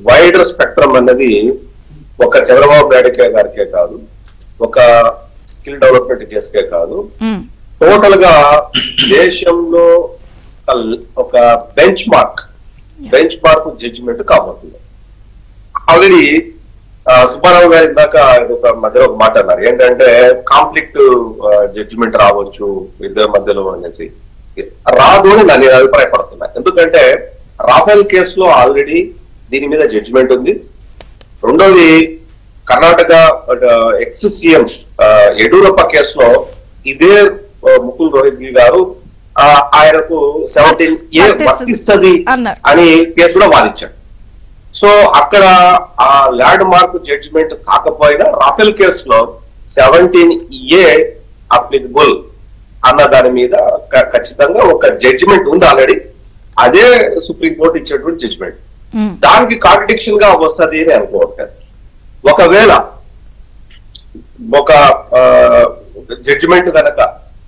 వైడర్ స్పెక్ట్రమ్ అన్నది ఒక చంద్రబాబు నాయుడు గారికే కాదు, ఒక స్కిల్ డెవలప్మెంట్ కేసుకే కాదు, టోటల్ గా దేశంలో ఒక బెంచ్ మార్క్ జడ్జిమెంట్ కాబోతుంది. ఆల్రెడీ సుబ్బారావు గారు ఇందాక ఒక మధ్యలో ఒక మాట అన్నారు, ఏంటంటే కాన్ఫ్లిక్ట్ జడ్జిమెంట్ రావచ్చు ఇద్దరి మధ్యలో అనేసి. రాదు అని నేను అభిప్రాయపడుతున్నా. ఎందుకంటే రాఫెల్ కేసులో ఆల్రెడీ దీని మీద జడ్జిమెంట్ ఉంది. రెండోది కర్ణాటక ఎక్స్ సీఎం యడ్యూరప్ప కేసులో ఇదే ముకుల్ రోహిత్గి గారు ఆయనకు 17A వర్తిస్తుంది అని కేసు కూడా వాదించాడు. సో అక్కడ ఆ ల్యాండ్ మార్క్ జడ్జిమెంట్ కాకపోయినా రాఫెల్ కేసులో 17A అప్లికబుల్ అన్న దాని మీద ఖచ్చితంగా ఒక జడ్జిమెంట్ ఉంది ఆల్రెడీ. అదే సుప్రీంకోర్టు ఇచ్చేటువంటి జడ్జిమెంట్. దానికి కాంట్రడిక్షన్ గా వస్తుంది అని అనుకోవట్లేదు. ఒకవేళ ఒక జడ్జిమెంట్ కనుక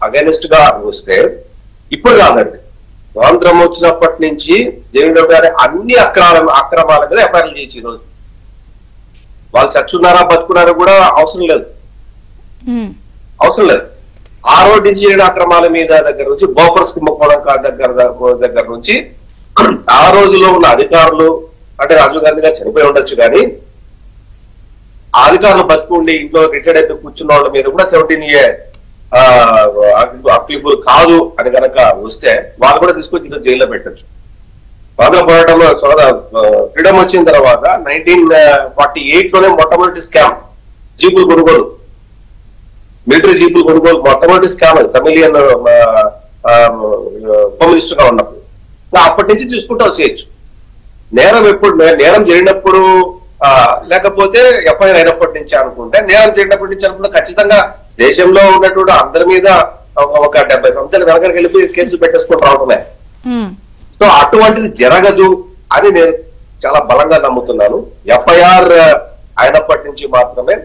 అగైనెస్ట్ గా వస్తే, ఇప్పుడు కాదండి, స్వాతంత్రం వచ్చినప్పటి నుంచి జరిగిన అన్ని అక్రమాల మీద ఎఫ్ఐఆర్లు చేయొచ్చు. ఈరోజు వాళ్ళు చచ్చున్నారా బతుకున్నారా కూడా అవసరం లేదు. ఆ రోజు నుంచి జరిగిన అక్రమాల మీద దగ్గర నుంచి బోఫర్స్ కుంభకోణం దగ్గర నుంచి ఆ రోజులో ఉన్న అధికారులు, అంటే రాజీవ్ గాంధీ గారు చనిపోయి ఉండొచ్చు కానీ ఆ అధికారులు బతుకుండి ఇంట్లో రిటైర్డ్ అయితే కూర్చున్న వాళ్ళ మీద కూడా 17A అప్లికబుల్ కాదు అని కనుక వస్తే వాళ్ళు కూడా తీసుకొచ్చి జైల్లో పెట్టచ్చు. స్వాతంత్ర పోరాటంలో ఫ్రీడమ్ వచ్చిన తర్వాత 1948 లోనే మొట్టమొదటి స్కామ్ జీపులు కొనుగోలు, మిలిటరీ జీపులు కొనుగోలు మొట్టమొదటి స్కామ్ తమిళియన్ హోమ్ మినిస్టర్ గా ఉన్నప్పుడు. అప్పటి నుంచి చూసుకుంటూ వచ్చేయచ్చు. నేరం జరిగినప్పుడు లేకపోతే ఎఫ్ఐఆర్ అయినప్పటి నుంచి అనుకుంటే, నేరం జరిగినప్పటి నుంచి అనుకుంటే ఖచ్చితంగా దేశంలో ఉన్నటువంటి అందరి మీద ఒక 70 సంవత్సరాల వెనకకి వెళ్ళి కేసులు పెట్టేసుకొని రావడమే. సో అటువంటిది జరగదు అని నేను చాలా బలంగా నమ్ముతున్నాను. ఎఫ్ఐఆర్ అయినప్పటి నుంచి మాత్రమే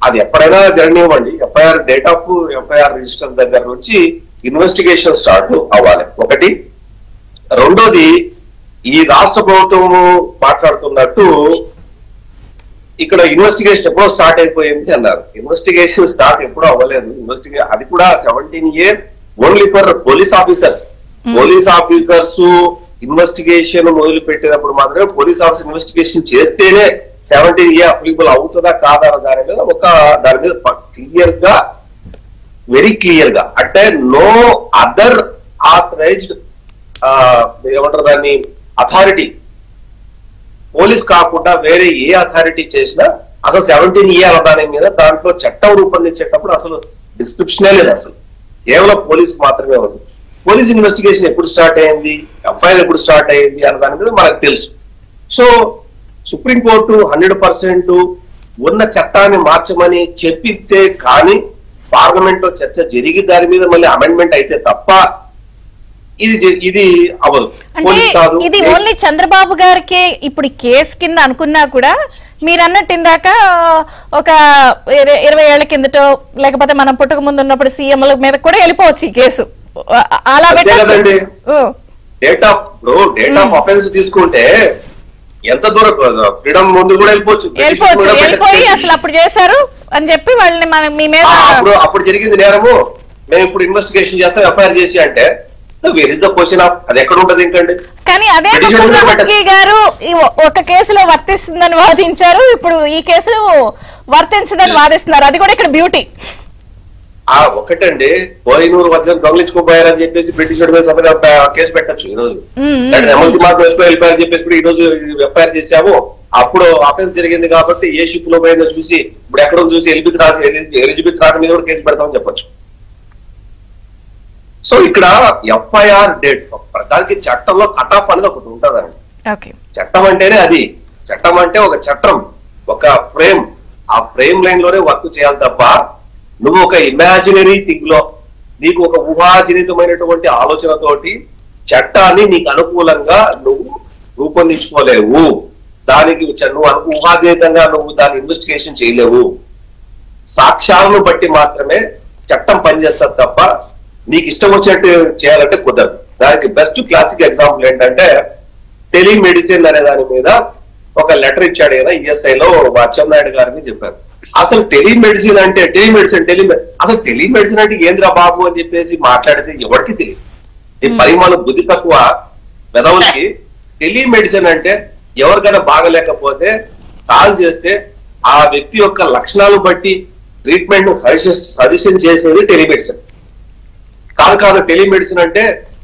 అది ఎప్పుడైనా జరగనివ్వండి. FIR date of FIR register దగ్గర నుంచి ఇన్వెస్టిగేషన్ స్టార్ట్ అవ్వాలి ఒకటి. రెండోది, ఈ రాష్ట్ర ప్రభుత్వము మాట్లాడుతున్నట్టు ఇక్కడ ఇన్వెస్టిగేషన్ ఎప్పుడో స్టార్ట్ అయిపోయింది అన్నారు. ఇన్వెస్టిగేషన్ స్టార్ట్ ఎప్పుడో అవ్వలేదు. అది కూడా 17A only for police officers. Police officers investigation మొదలు పెట్టినప్పుడు మాత్రమే, పోలీస్ ఆఫీసర్ ఇన్వెస్టిగేషన్ చేస్తేనే 17A అప్లికబుల్ అవుతుందా కాదా దాని మీద క్లియర్ గా, వెరీ క్లియర్ గా, అంటే నో అదర్ ఆథరైజ్డ్ ఏమంటారు దాన్ని అథారిటీ, పోలీస్ కాకుండా వేరే ఏ అథారిటీ చేసినా అసలు 17A అనడాని మీద దాంట్లో చట్టం రూపొందించేటప్పుడు అసలు డిస్క్రిప్షనే లేదు. అసలు కేవలం పోలీస్ మాత్రమే ఉంది. పోలీస్ ఇన్వెస్టిగేషన్ ఎప్పుడు స్టార్ట్ అయింది, ఎఫ్ఐఆర్ ఎప్పుడు స్టార్ట్ అయింది అన్న దాని మీద మనకు తెలుసు. సో సుప్రీంకోర్టు 100% ఉన్న చట్టాన్ని మార్చమని చెప్పితే కానీ పార్లమెంట్ లో చర్చ జరిగి దాని మీద మళ్ళీ అమెండ్మెంట్ అయితే తప్ప ఇది అవ్వదు. ఇది ఓన్లీ చంద్రబాబు గారికి ఇప్పుడు కేసు కింద అనుకున్నా కూడా, మీరు అన్నట్టు ఇందాక ఒక 20 ఏళ్ల కిందటో లేకపోతే మనం పుట్టక ముందు ఉన్నప్పుడు సీఎంల మీద కూడా వెళ్ళిపోవచ్చు ఈ కేసు. అలా పెట్టండి. డేట్ ఆఫ్ అఫెన్స్ తీసుకుంటే ఎంత దూరం ఫ్రీడమ్ ముందు కూడా వెళ్ళిపోయి అసలు అప్పుడు చేశారు అని చెప్పి వాళ్ళని మనం మీ మీద అప్పుడు జరిగింది నేరము, మేము ఇప్పుడు ఇన్వెస్టిగేషన్ చేస్తాం ఎఫ్ఐఆర్ చేసి అంటే where is the question of అది ఎక్కడ ఉంటది ఇంకండి. కానీ అదే ముఖ్యమంత్రి గారు ఒక కేసులో వర్తిస్తుందని వాదించారు, ఇప్పుడు ఈ కేసు వర్తించదని వాదిస్తున్నారు. అది కూడా ఇక్కడ బ్యూటీ. ఒకటండి, కోహినూరు వజ్రం దొంగలించుకోపోయారని చెప్పేసి బ్రిటిష్ మీద కేసు పెట్టచ్చు ఈ రోజు. ఎమ్మెల్సీ మార్క్ వేసుకో వెళ్ళిపోయారని చెప్పేసి ఈ రోజు ఎఫ్ఐఆర్ చేశాము. అప్పుడు అఫెన్స్ జరిగింది కాబట్టి ఏ షిప్ లో పోయిందో చూసి ఇప్పుడు ఎక్కడో చూసి ఎలిజబెత్ రాక మీద కూడా కేసు పెడతామని చెప్పొచ్చు. సో ఇక్కడ ఎఫ్ఐఆర్ డేట్ దానికి చట్టంలో కట్ ఆఫ్ అనేది ఒకటి ఉంటుందండి. చట్టం అంటేనే అది. చట్టం అంటే ఒక చట్టం, ఒక ఫ్రేమ్. ఆ ఫ్రేమ్ లైన్ లోనే వర్క్ చేయాలి తప్ప నువ్వు ఒక ఇమాజినరీ థింగ్ లో, నీకు ఒక ఊహాజనితమైనటువంటి ఆలోచనతోటి చట్టాన్ని నీకు అనుకూలంగా నువ్వు రూపొందించుకోలేవు. దానికి నువ్వు ఊహాజనితంగా నువ్వు దాన్ని ఇన్వెస్టిగేషన్ చేయలేవు. సాక్ష్యాలను బట్టి మాత్రమే చట్టం పనిచేస్తుంది తప్ప నీకు ఇష్టం వచ్చినట్టు చేయాలంటే కుదరదు. దానికి బెస్ట్ క్లాసిక్ ఎగ్జాంపుల్ ఏంటంటే టెలిమెడిసిన్ అనే దాని మీద ఒక లెటర్ ఇచ్చాడు కదా ESI లో అచ్చెన్నాయుడు గారిని చెప్పారు. అసలు టెలిమెడిసిన్ అంటే అసలు టెలిమెడిసిన్ అంటే ఏంద్రా బాబు అని చెప్పేసి మాట్లాడితే ఎవరికి తెలియదు. ఈ పరిమాణం బుద్ధి తక్కువ వెదవులకి. టెలిమెడిసిన్ అంటే ఎవరికైనా బాగలేకపోతే కాల్ చేస్తే ఆ వ్యక్తి యొక్క లక్షణాలు బట్టి ట్రీట్మెంట్ సజెషన్ చేసేది టెలిమెడిసిన్ కాదు. టెలిమెడిసిన్ అంటే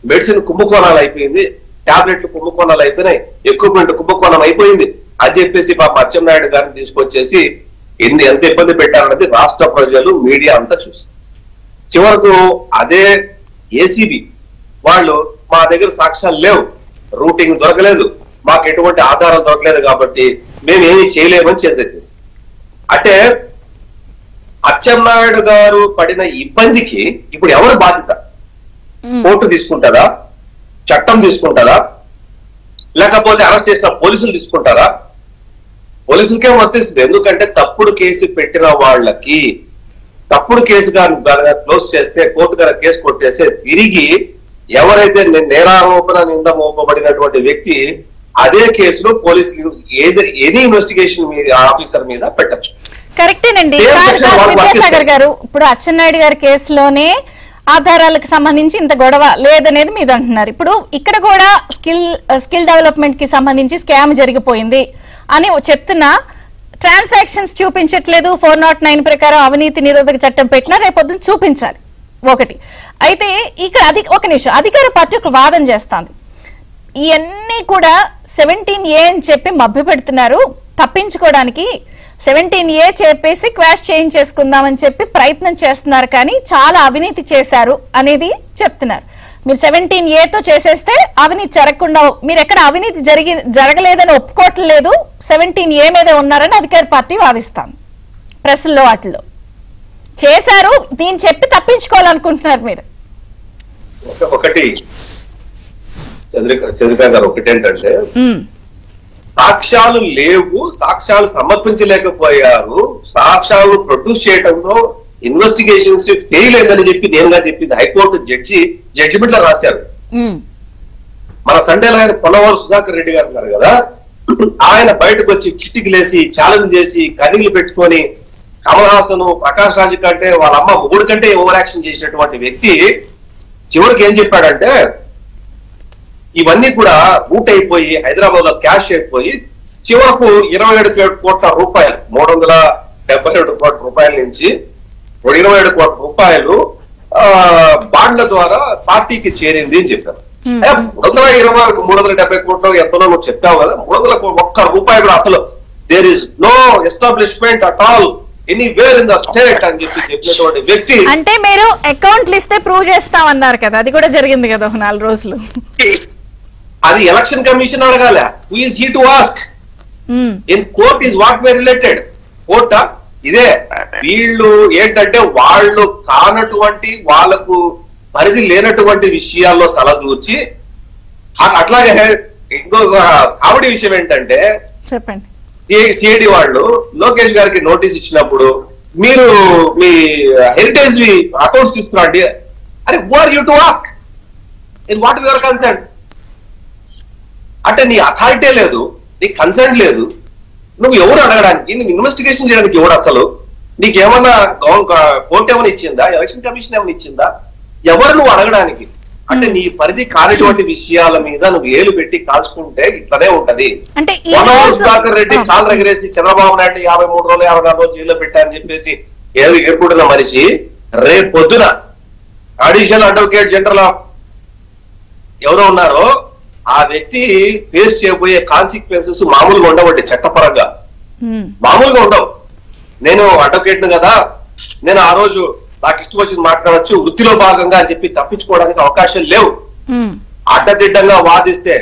మెడిసిన్ కుంభకోణాలు అయిపోయింది, టాబ్లెట్లు కుంభకోణాలు అయిపోయినాయి, ఎక్విప్మెంట్ కుంభకోణం అయిపోయింది అని చెప్పేసి పాప అచ్చెన్నాయుడు గారిని తీసుకొచ్చేసి ఎంత ఇబ్బంది పెట్టారన్నది రాష్ట్ర ప్రజలు మీడియా అంతా చూస్తారు. చివరకు అదే ఏసీబీ వాళ్ళు మా దగ్గర సాక్ష్యాలు లేవు, రూటింగ్ దొరకలేదు, మాకు ఎటువంటి ఆధారం దొరకలేదు కాబట్టి మేము ఏమీ చేయలేమని చేతులెత్తేస్తాం. అంటే అచ్చెన్నాయుడు గారు పడిన ఇబ్బందికి ఇప్పుడు ఎవరు బాధ్యత? కోర్టు తీసుకుంటారా, చట్టం తీసుకుంటారా, లేకపోతే అరెస్ట్ చేసిన పోలీసులు తీసుకుంటారా? పోలీసులకే వర్తిస్తుంది. ఎందుకంటే తప్పుడు కేసు పెట్టిన వాళ్ళకి తప్పుడు కేసు క్లోజ్ చేస్తే కోర్టు గారు కేసు కొట్టేస్తే తిరిగి ఎవరైతే నేరారోపణ నింద మోపబడినటువంటి వ్యక్తి అదే కేసులో పోలీసులు ఎనీ ఇన్వెస్టిగేషన్ ఆఫీసర్ మీద పెట్టచ్చు. కరెక్టేనండి విద్యాసాగర్ గారు. ఇప్పుడు అచ్చెన్నాయుడు గారి కేసులోనే ఆధారాలకు సంబంధించి ఇంత గొడవ లేదనేది మీరు అంటున్నారు. ఇప్పుడు ఇక్కడ కూడా స్కిల్ డెవలప్మెంట్ కి సంబంధించి స్కామ్ జరిగిపోయింది అని చెప్తున్నా, ట్రాన్సాక్షన్స్ చూపించట్లేదు. 409 ప్రకారం అవినీతి నిరోధక చట్టం పెట్టినా రేపొద్దున చూపించాలి ఒకటి. అయితే ఇక్కడ ఒక నిమిషం అధికార పార్టీ ఒక వాదన చేస్తాంది, ఇవన్నీ కూడా 17A అని చెప్పి మభ్య పెడుతున్నారు, తప్పించుకోవడానికి 17A చెప్పేసి క్వాష్ చేయించేసుకుందామని చెప్పి ప్రయత్నం చేస్తున్నారు, కానీ చాలా అవినీతి చేశారు అనేది చెప్తున్నారు. మీరు 17A చేసేస్తే అవినీతి జరగకుండా, మీరు ఎక్కడ అవినీతి జరగలేదని ఒప్పుకోవట్లేదు, 17A మీద ఉన్నారని అధికార పార్టీ వాదిస్తాం. ప్రెస్లో వాటిల్లో చేశారు, దీన్ని చెప్పి తప్పించుకోవాలనుకుంటున్నారు మీరు. ఒకటి చంద్రిక గారు, ఒకటి ఏంటంటే సాక్ష్యాలు లేవు, సాక్ష్యాలు సమర్పించలేకపోయారు, సాక్ష్యాలు ప్రొడ్యూస్ చేయడంలో ఇన్వెస్టిగేషన్స్ ఫెయిల్ అయిందని చెప్పి నేనుగా చెప్పింది హైకోర్టు జడ్జిమెంట్ లో రాశారు. మన సండేలో ఆయన పొన్నవారు సుధాకర్ రెడ్డి గారు ఉన్నారు కదా, ఆయన బయటకు వచ్చి చిట్టికిలేసి ఛాలెంజ్ చేసి కన్నీళ్లు పెట్టుకొని కమల్ హాసన్, ప్రకాష్ రాజ్ కంటే వాళ్ళ అమ్మ మొగుడు కంటే ఓవర్ యాక్షన్ చేసినటువంటి వ్యక్తి చివరికి ఏం చెప్పాడంటే, ఇవన్నీ కూడా రూట్ అయిపోయి హైదరాబాద్ లో క్యాష్ అయిపోయి చివరకు 27 కోట్ల రూపాయలు, 372 కోట్ల రూపాయల నుంచి 27 కోట్ల రూపాయలు బాండ్ల ద్వారా పార్టీకి చేరింది అని చెప్పారు. 370 కోట్లు ఎంతలో నువ్వు చెప్పావు కదా, 301 రూపాయలు కూడా అసలు there is no establishment at all anywhere in the state అని చెప్పినటువంటి వ్యక్తి. అంటే మీరు అకౌంట్లు ఇస్తే ప్రూవ్ చేస్తామన్నారు కదా, అది కూడా జరిగింది కదా 4 రోజులు. అది ఎలక్షన్ కమిషన్ అడగాల, who is he to ask? In court is what way related. కోర్టా ఇదే. వీళ్ళు ఏంటంటే వాళ్ళు కానటువంటి, వాళ్లకు పరిధి లేనటువంటి విషయాల్లో తలదూర్చి, అట్లాగే ఇంకొక కామెడీ విషయం ఏంటంటే, చెప్పండి, సిఐడి వాళ్ళు లోకేష్ గారికి నోటీస్ ఇచ్చినప్పుడు మీరు మీ హెరిటేజ్ అకౌంట్స్ తీసుకురండి, అరే who are you to ask? In what your concern? అంటే నీ అథారిటీ లేదు, నీ కన్సర్న్ లేదు, నువ్వు ఎవరు అడగడానికి, నువ్వు ఇన్వెస్టిగేషన్ చేయడానికి ఎవరు? అసలు నీకేమన్నా కోర్టు ఏమైనా ఇచ్చిందా, ఎలక్షన్ కమిషన్ ఏమైనా ఇచ్చిందా? ఎవరు నువ్వు అడగడానికి? అంటే నీ పరిధి కానిటువంటి విషయాల మీద నువ్వు ఏలు పెట్టి కాల్చుకుంటే ఇట్లనే ఉంటది. సుధాకర్ రెడ్డి కాలు రగరేసి చంద్రబాబు నాయుడు 53 రోజులు 54 రోజులు జైల్లో పెట్టారని చెప్పేసి ఏదో ఏర్పడిన మనిషి రేపు పొద్దున అడిషనల్ అడ్వకేట్ జనరల్ ఎవరో ఉన్నారో ఆ వ్యక్తి ఫేస్ చేయబోయే కాన్సిక్వెన్సెస్ మామూలుగా ఉండవండి, చట్టపరంగా మామూలుగా ఉండవు. నేను అడ్వకేట్ ను కదా, నేను ఆ రోజు నాకు ఇష్టం వచ్చింది మాట్లాడచ్చు, వృత్తిలో భాగంగా అని చెప్పి తప్పించుకోవడానికి అవకాశం లేవు. అడ్డదిడ్డంగా వాదిస్తే,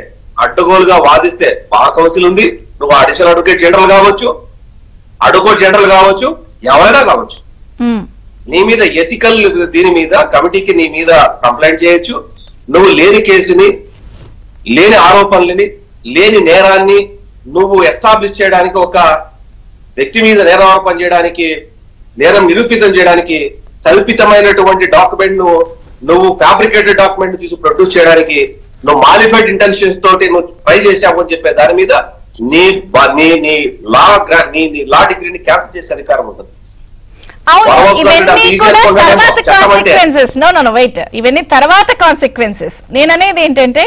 అడ్డగోలుగా వాదిస్తే బార్ కౌన్సిల్ ఉంది, నువ్వు అడిషనల్ అడ్వకేట్ జనరల్ కావచ్చు, అడ్వకేట్ జనరల్ కావచ్చు, ఎవరైనా కావచ్చు. నీ మీద ఎథికల్ దీని మీద కమిటీకి నీ మీద కంప్లైంట్ చేయొచ్చు. నువ్వు లేని కేసుని, లేని ఆరోపణలని, లేని నేరాన్ని నువ్వు ఎస్టాబ్లిష్ చేయడానికి, ఒక వ్యక్తి మీద నేరారోపణ చేయడానికి, నేరం నిరూపితం చేయడానికి కల్పితమైనటువంటి డాక్యుమెంట్ నువ్వు ఫ్యాబ్రికేటెడ్ డాక్యుమెంట్ తీసి ప్రొడ్యూస్ చేయడానికి, నువ్వు మాలిఫైడ్ ఇంటెన్షన్స్ తోటి నువ్వు ట్రై చేసావు అని చెప్పే దాని మీద నీ లా డిగ్రీని క్యాన్సిల్ చేసే అధికారం ఉంటుంది. ఇవన్నీ కూడా తర్వాత కాన్సిక్వెన్సెస్. వెయిట్, ఇవన్నీ తర్వాత కాన్సిక్వెన్సెస్. నేననేది ఏంటంటే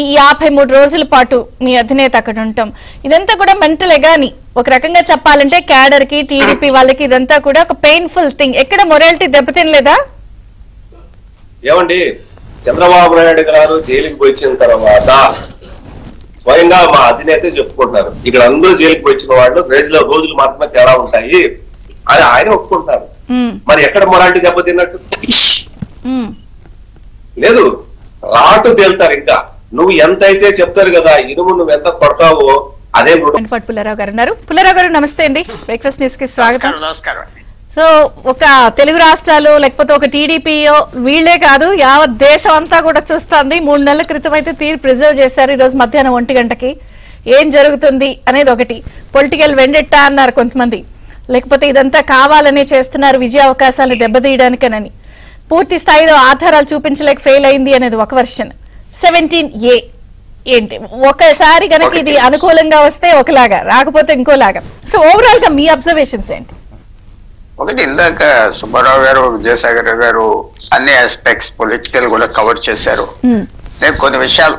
ఈ 53 రోజుల పాటు మీ అధినేత అక్కడ ఉంటాం, ఇదంతా కూడా మెంటల్ ఎగాని ఒక రకంగా చెప్పాలంటే క్యాడర్ కి టీడీపీ వాళ్ళకి ఇదంతా కూడా ఒక పెయిన్ఫుల్ థింగ్. ఎక్కడ మొరాలిటీ దెబ్బతినలేదా? ఏమండి, చంద్రబాబు నాయుడు గారు జైలుకి పోయించిన తర్వాత స్వయంగా మా అధినేత చెప్పుకుంటున్నారు, ఇక్కడ అందరూ జైలుకి పోయించిన వాళ్ళు రోజులు మాత్రమే తేడా ఉంటాయి అని ఆయన ఒప్పుకుంటారు. మరి ఎక్కడ మొరాలిటీ దెబ్బతిన్నట్టు? లేదు, రాటు తేలుతారు. ఇంకా నువ్వు ఎంతైతే చెప్తారు కదా, ఇనుము నువ్వు ఎంత కొడతావో అదే. పుల్లారావు గారు ఉన్నారు. పుల్లారావు గారు నమస్తే అండి, బ్రేక్ఫాస్ట్ న్యూస్ కి స్వాగతం. నమస్కారం. సో ఒక తెలుగు రాష్ట్రాలు లేకపోతే ఒక టీడీపీయో వీళ్లే కాదు, యావత్ దేశం అంతా కూడా చూస్తుంది. 3 నెలల క్రితం అయితే తీరు ప్రిజర్వ్ చేశారు. ఈ రోజు మధ్యాహ్నం 1 గంటకి ఏం జరుగుతుంది అనేది ఒకటి. పొలిటికల్ వెండెట్టా అన్నారు కొంతమంది, లేకపోతే ఇదంతా కావాలనే చేస్తున్నారు విజయ అవకాశాలను దెబ్బతీయడానికనని. పూర్తి స్థాయిలో ఆధారాలు చూపించలేక ఫెయిల్ అయింది అనేది ఒక వర్షన్. 17A ఏంటి, ఒకసారి కనుక ఇది అనుకూలంగా వస్తే ఒకలాగా, రాకపోతే ఇంకోలాగా. సో ఓవరాల్ గా మీ అబ్జర్వేషన్స్ ఏంటి? ఒకటి, ఇందాక సుబ్బారావు గారు, విజయసాగర్ గారు అన్ని ఆస్పెక్ట్స్ పొలిటికల్ కూడా కవర్ చేశారు. నేను కొన్ని విషయాలు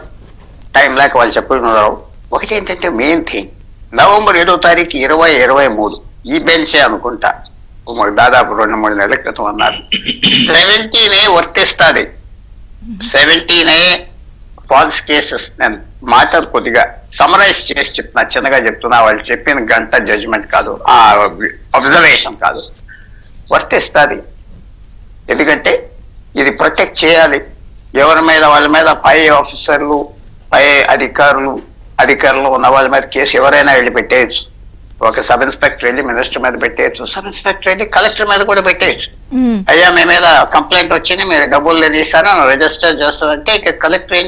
టైం లేక వాళ్ళు చెప్పుకున్నారు. ఒకటి ఏంటంటే మెయిన్ థింగ్, నవంబర్ 7వ తారీఖు 2023 ఈ బెంచే అనుకుంటా, దాదాపు 2-3 నెలల క్రితం అన్నారు 17A వర్తిస్తుంది. 17A false cases. నేను మాటలు కొద్దిగా సమరైజ్ చేసి చెప్తున్నా, చిన్నగా చెప్తున్నా. వాళ్ళు చెప్పిన గంట జడ్జిమెంట్ కాదు, ఆ అబ్జర్వేషన్ కాదు, వర్తిస్తుంది. ఎందుకంటే ఇది ప్రొటెక్ట్ చేయాలి. ఎవరి మీద, వాళ్ళ మీద పై ఆఫీసర్లు, పై అధికారులు ఉన్న వాళ్ళ మీద కేసు ఎవరైనా వెళ్ళి పెట్టేయచ్చు. ఒక సబ్ ఇన్స్పెక్టర్ వెళ్ళి మినిస్టర్ మీద పెట్టేయచ్చు, సబ్ ఇన్స్పెక్టర్ వెళ్ళి కలెక్టర్ మీద కూడా పెట్టేయచ్చు. అయ్యా మీ మీద కంప్లైంట్ వచ్చింది, మీరు డబ్బులు లేనిస్తాను, రిజిస్టర్ చేస్తారంటే ఇక కలెక్టర్ ఏం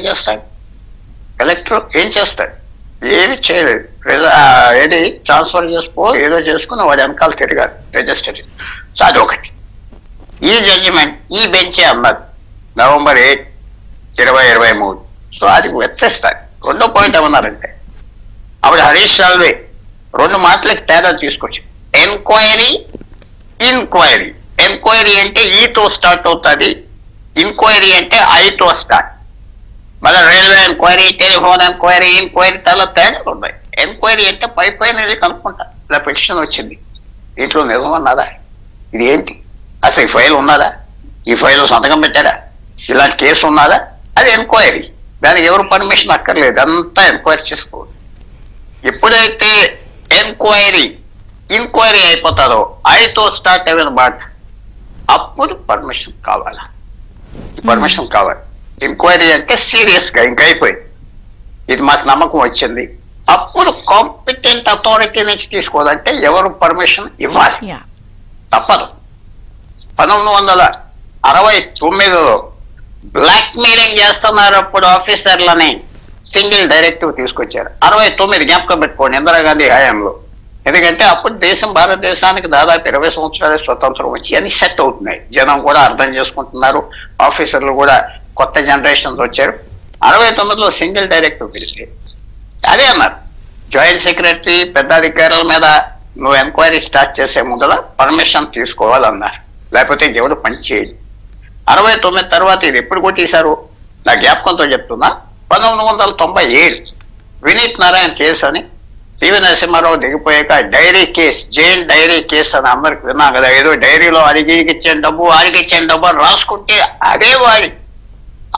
చేస్తాడు? ఏమి చేయలేదు. ఏది ట్రాన్స్ఫర్ చేసుకో, ఏదో చేసుకుని వాడి వెనకాల తిరగాలి రిజిస్టర్. సో అదొకటి. ఈ జడ్జిమెంట్ ఈ బెంచే అన్నది నవంబర్ 8, 2023. సో అది వ్యతిస్తాడు. రెండో పాయింట్ ఏమన్నారంటే, అప్పుడు హరీష్ సాల్వే 2 మాటలకి తేడా తీసుకొచ్చి, ఎంక్వైరీ, ఇన్క్వైరీ. ఎంక్వైరీ అంటే ఈతో స్టార్ట్ అవుతుంది, ఇన్క్వైరీ అంటే ఐతో స్టార్ట్. మళ్ళీ railway enquiry, telephone enquiry, inquiry చాలా తేడాలు ఉన్నాయి. ఎంక్వైరీ అంటే పైన వెళ్ళి కనుక్కుంటా, ఇలా పిటిషన్ వచ్చింది, ఇంట్లో నిజం అన్నదా, ఇది ఏంటి, అసలు ఈ ఫైల్ ఉన్నదా, ఈ ఫైల్ సంతకం పెట్టారా, ఇలాంటి కేసు ఉన్నదా, అది ఎంక్వైరీ. దానికి ఎవరు పర్మిషన్ అక్కర్లేదు, అంతా ఎంక్వైరీ చేసుకోవాలి. ఎప్పుడైతే ఇన్క్వైరీ అయిపోతారో, ఐతో స్టార్ట్ అయిన మాట, అప్పుడు పర్మిషన్ కావాలి. ఎంక్వైరీ అంటే సీరియస్ గా ఇంకా అయిపోయింది, ఇది మాకు నమ్మకం వచ్చింది, అప్పుడు కాంపిటెంట్ అథారిటీ నుంచి తీసుకోవాలంటే ఎవరు పర్మిషన్ ఇవ్వాలి, తప్పదు. 1969లో బ్లాక్ మెయిలింగ్ చేస్తున్నారు అప్పుడు ఆఫీసర్లని, సింగిల్ డైరెక్టివ్ తీసుకొచ్చారు. 69 జ్ఞాపకం పెట్టుకోండి, ఇందిరాగాంధీ హయాంలో. ఎందుకంటే అప్పుడు భారతదేశానికి దాదాపు 20 సంవత్సరాల స్వతంత్రం వచ్చి అన్ని సెట్ అవుతున్నాయి, జనం కూడా అర్థం చేసుకుంటున్నారు, ఆఫీసర్లు కూడా కొత్త జనరేషన్స్ వచ్చారు. 69లో సింగిల్ డైరెక్టివ్ పిలిస్తే అదే అన్నారు, జాయింట్ సెక్రటరీ పెద్ద అధికారుల మీద నువ్వు ఎంక్వైరీ స్టార్ట్ చేసే ముందర పర్మిషన్ తీసుకోవాలన్నారు, లేకపోతే ఇంకెవరు పని చేయాలి. 69 తర్వాత ఇది ఎప్పుడు కొట్టేశారు నా జ్ఞాపకంతో చెప్తున్నా, 1997 వినీత్ నారాయణ కేసు అని, పివి నరసింహారావు దిగిపోయాక diary case, Jain diary case అని అందరికి విన్నాం కదా. ఏదో డైరీలో ఆడికిచ్చిన డబ్బు అని రాసుకుంటే అదే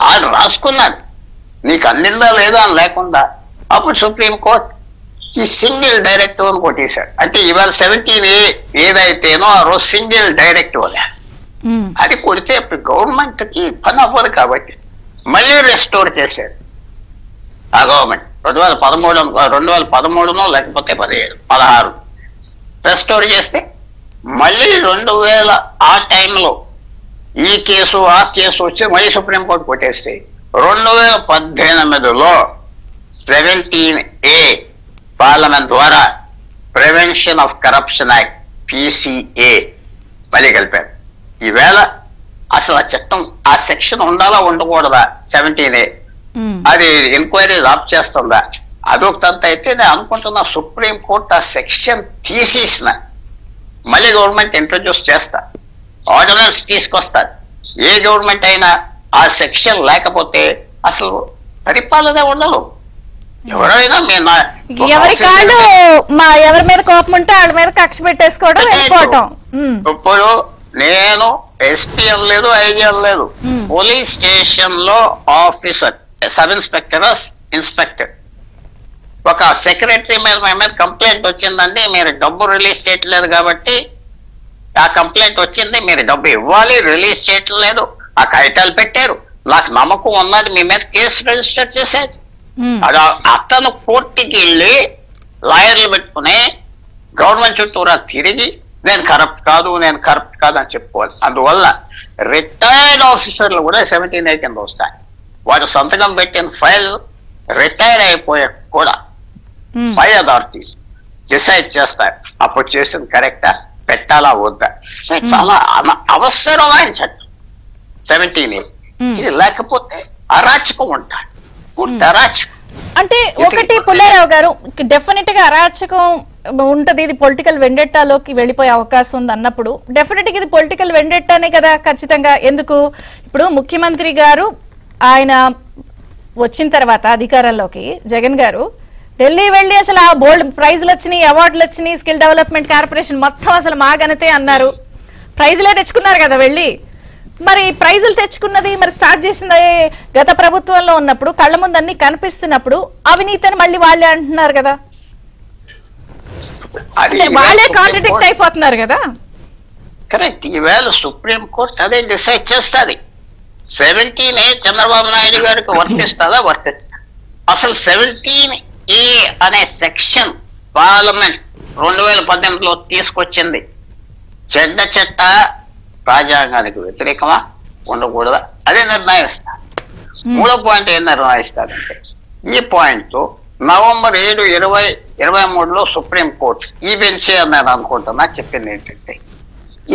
ఆడు రాసుకున్నాడు, నీకు అందిందా లేదా అని లేకుండా అప్పుడు సుప్రీంకోర్టు ఈ సింగిల్ డైరెక్టివ్ అని కొట్టేశారు. అంటే ఇవాళ 17A ఏదైతేనో ఆ రోజు సింగిల్ డైరెక్టివ్ అనే అది కొడితే ఇప్పుడు గవర్నమెంట్ కి పని అవ్వదు కాబట్టి మళ్ళీ రెస్టోర్ చేశారు ఆ గవర్నమెంట్. 2013నో లేకపోతే 16 రెస్టోర్ చేస్తే మళ్ళీ 2000 ఆ టైంలో ఈ కేసు ఆ కేసు వచ్చి మళ్ళీ సుప్రీంకోర్టు కొట్టేస్తే 2018లో 17A పార్లమెంట్ ద్వారా prevention of corruption act PCA మళ్ళీ కలిపారు. ఈవేళ అసలు ఆ చట్టం ఆ సెక్షన్ ఉండాలా ఉండకూడదా 17A, అది ఎంక్వైరీ ఆప్ చేస్తుందా అదొక తంత అయితే నేను అనుకుంటున్నా సుప్రీం కోర్టు ఆ సెక్షన్ తీసేసిన మళ్ళీ గవర్నమెంట్ ఇంట్రడ్యూస్ చేస్తా, ఆర్డినెన్స్ తీసుకొస్తారు. ఏ గవర్నమెంట్ అయినా ఆ సెక్షన్ లేకపోతే అసలు పరిపాలన ఉండదు. ఎవరైనా ఎవరి కాళ్ళు ఎవరి మీద కోపం ఉంటే వాళ్ళ మీద కక్ష పెట్టేసుకోవడం వెళ్ళిపోవటం. ఇప్పుడు నేను ఎస్పీ అనలేదు, ఐజీ అనలేదు, పోలీస్ స్టేషన్ లో ఆఫీసర్, సబ్ ఇన్స్పెక్టర్, ఇన్స్పెక్టర్, ఒక సెక్రటరీ మీద మీ మీద కంప్లైంట్ వచ్చిందండి, మీరు డబ్బు రిలీజ్ చేయట్లేదు కాబట్టి ఆ కంప్లైంట్ వచ్చింది, మీరు డబ్బు ఇవ్వాలి, రిలీజ్ చేయట్లేదు, ఆ కాగితాలు పెట్టారు, నాకు నమ్మకం ఉన్నది, మీ మీద కేసు రిజిస్టర్ చేసేది. అతను కోర్టుకి వెళ్ళి లాయర్లు పెట్టుకుని గవర్నమెంట్ చుట్టూరా తిరిగి నేను కరప్ట్ కాదు అని చెప్పుకోవాలి. అందువల్ల రిటైర్డ్ ఆఫీసర్లు కూడా 17A కింద వస్తాయి. వారు సంతకం పెట్టిన ఫైల్ రిటైర్ అయిపోయే కూడా పై అథారిటీస్ డిసైడ్ చేస్తారు అప్పుడు చేసింది కరెక్టా, పెట్టాలా వద్దా. చాలా అవసరమైన చట్టం 17A. ఇది లేకపోతే అరాచకం ఉంటాడు, పూర్తి అరాచకం. అంటే ఒకటి పుల్లారావు గారు, డెఫినెట్ గా అరాచకం ఉంటది, ఇది పొలిటికల్ వెండెట్టాలోకి వెళ్ళిపోయే అవకాశం ఉంది అన్నప్పుడు డెఫినెట్ గా ఇది పొలిటికల్ వెండెట్టానే కదా ఖచ్చితంగా. ఎందుకు ఇప్పుడు ముఖ్యమంత్రి గారు ఆయన వచ్చిన తర్వాత అధికారంలోకి జగన్ గారు ఢిల్లీ వెళ్ళి అసలు ఆ బోల్డ్ ప్రైజ్లు వచ్చినాయి, అవార్డులు వచ్చినాయి, స్కిల్ డెవలప్మెంట్ కార్పొరేషన్ మొత్తం అసలు మా ఘనతే అన్నారు, ప్రైజ్లే తెచ్చుకున్నారు కదా వెళ్ళి. మరి ప్రైజులు తెచ్చుకున్నది మరి స్టార్ట్ చేసింది గత ప్రభుత్వంలో ఉన్నప్పుడు, కళ్ళ ముందు అన్ని కనిపిస్తున్నప్పుడు అవినీతి అని మళ్ళీ వాళ్ళే అంటున్నారు కదా, వాళ్ళే కాంట్రడిక్ట్ అయిపోతున్నారు కదా. కరెక్ట్. ఈవేళ సుప్రీం కోర్టు అదే డిసైడ్ చేస్తుంది. 17A చంద్రబాబు నాయుడు గారికి వర్తిస్తుందా? అసలు 17A అనే సెక్షన్ పార్లమెంట్ 2018లో తీసుకొచ్చింది. చెడ్డ చట్ట రాజ్యాంగానికి వ్యతిరేకమా, ఉండకూడదా, అదే నిర్ణయిస్తారు. మూడో పాయింట్ ఏం నిర్ణయిస్తారంటే, ఈ పాయింట్ నవంబర్ 7, 2023లో సుప్రీం కోర్టు ఈ బెంచ్ అన్నారు అనుకుంటున్నా చెప్పింది ఏంటంటే,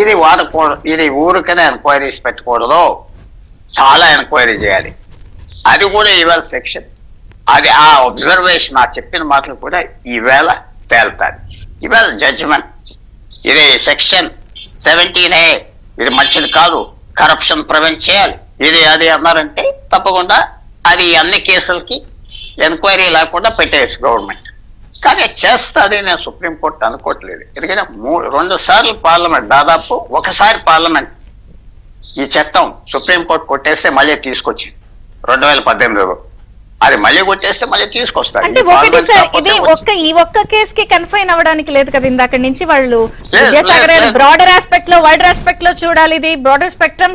ఇది వాడకూడదు, ఇది ఊరికనే ఎంక్వైరీస్ పెట్టకూడదు, చాలా ఎంక్వైరీ చేయాలి. అది కూడా ఈవేళ సెక్షన్, అది ఆ అబ్జర్వేషన్, ఆ చెప్పిన మాటలు కూడా ఈవేళ తేలుతారు. ఈవేళ జడ్జిమెంట్, ఇది సెక్షన్ 17A ఇది మంచిది కాదు, కరప్షన్ ప్రివెంట్ చేయాలి, ఇది అది అన్నారంటే తప్పకుండా అది అన్ని కేసులకి ఎంక్వైరీ లేకుండా పెట్టేయచ్చు గవర్నమెంట్. కానీ చేస్తుంది నేను సుప్రీంకోర్టు అనుకోవట్లేదు. ఎందుకంటే 2 సార్లు పార్లమెంట్, దాదాపు ఒకసారి పార్లమెంట్ ఈ చట్టం సుప్రీంకోర్టు కొట్టేస్తే మళ్ళీ తీసుకొచ్చింది 2018లో, అది మళ్ళీ కొట్టేస్తే మళ్ళీ తీసుకొస్తారు. అంటే ఒకటి సార్, ఇది ఈ ఒక్క కేసుకి కన్ఫైన్ అవ్వడానికి లేదు కదా, ఇందాక నుంచి వాళ్ళు బ్రాడర్ ఆస్పెక్ట్ లో, వైడర్ ఆస్పెక్ట్ లో చూడాలి, ఇది బ్రాడర్ స్పెక్ట్రమ్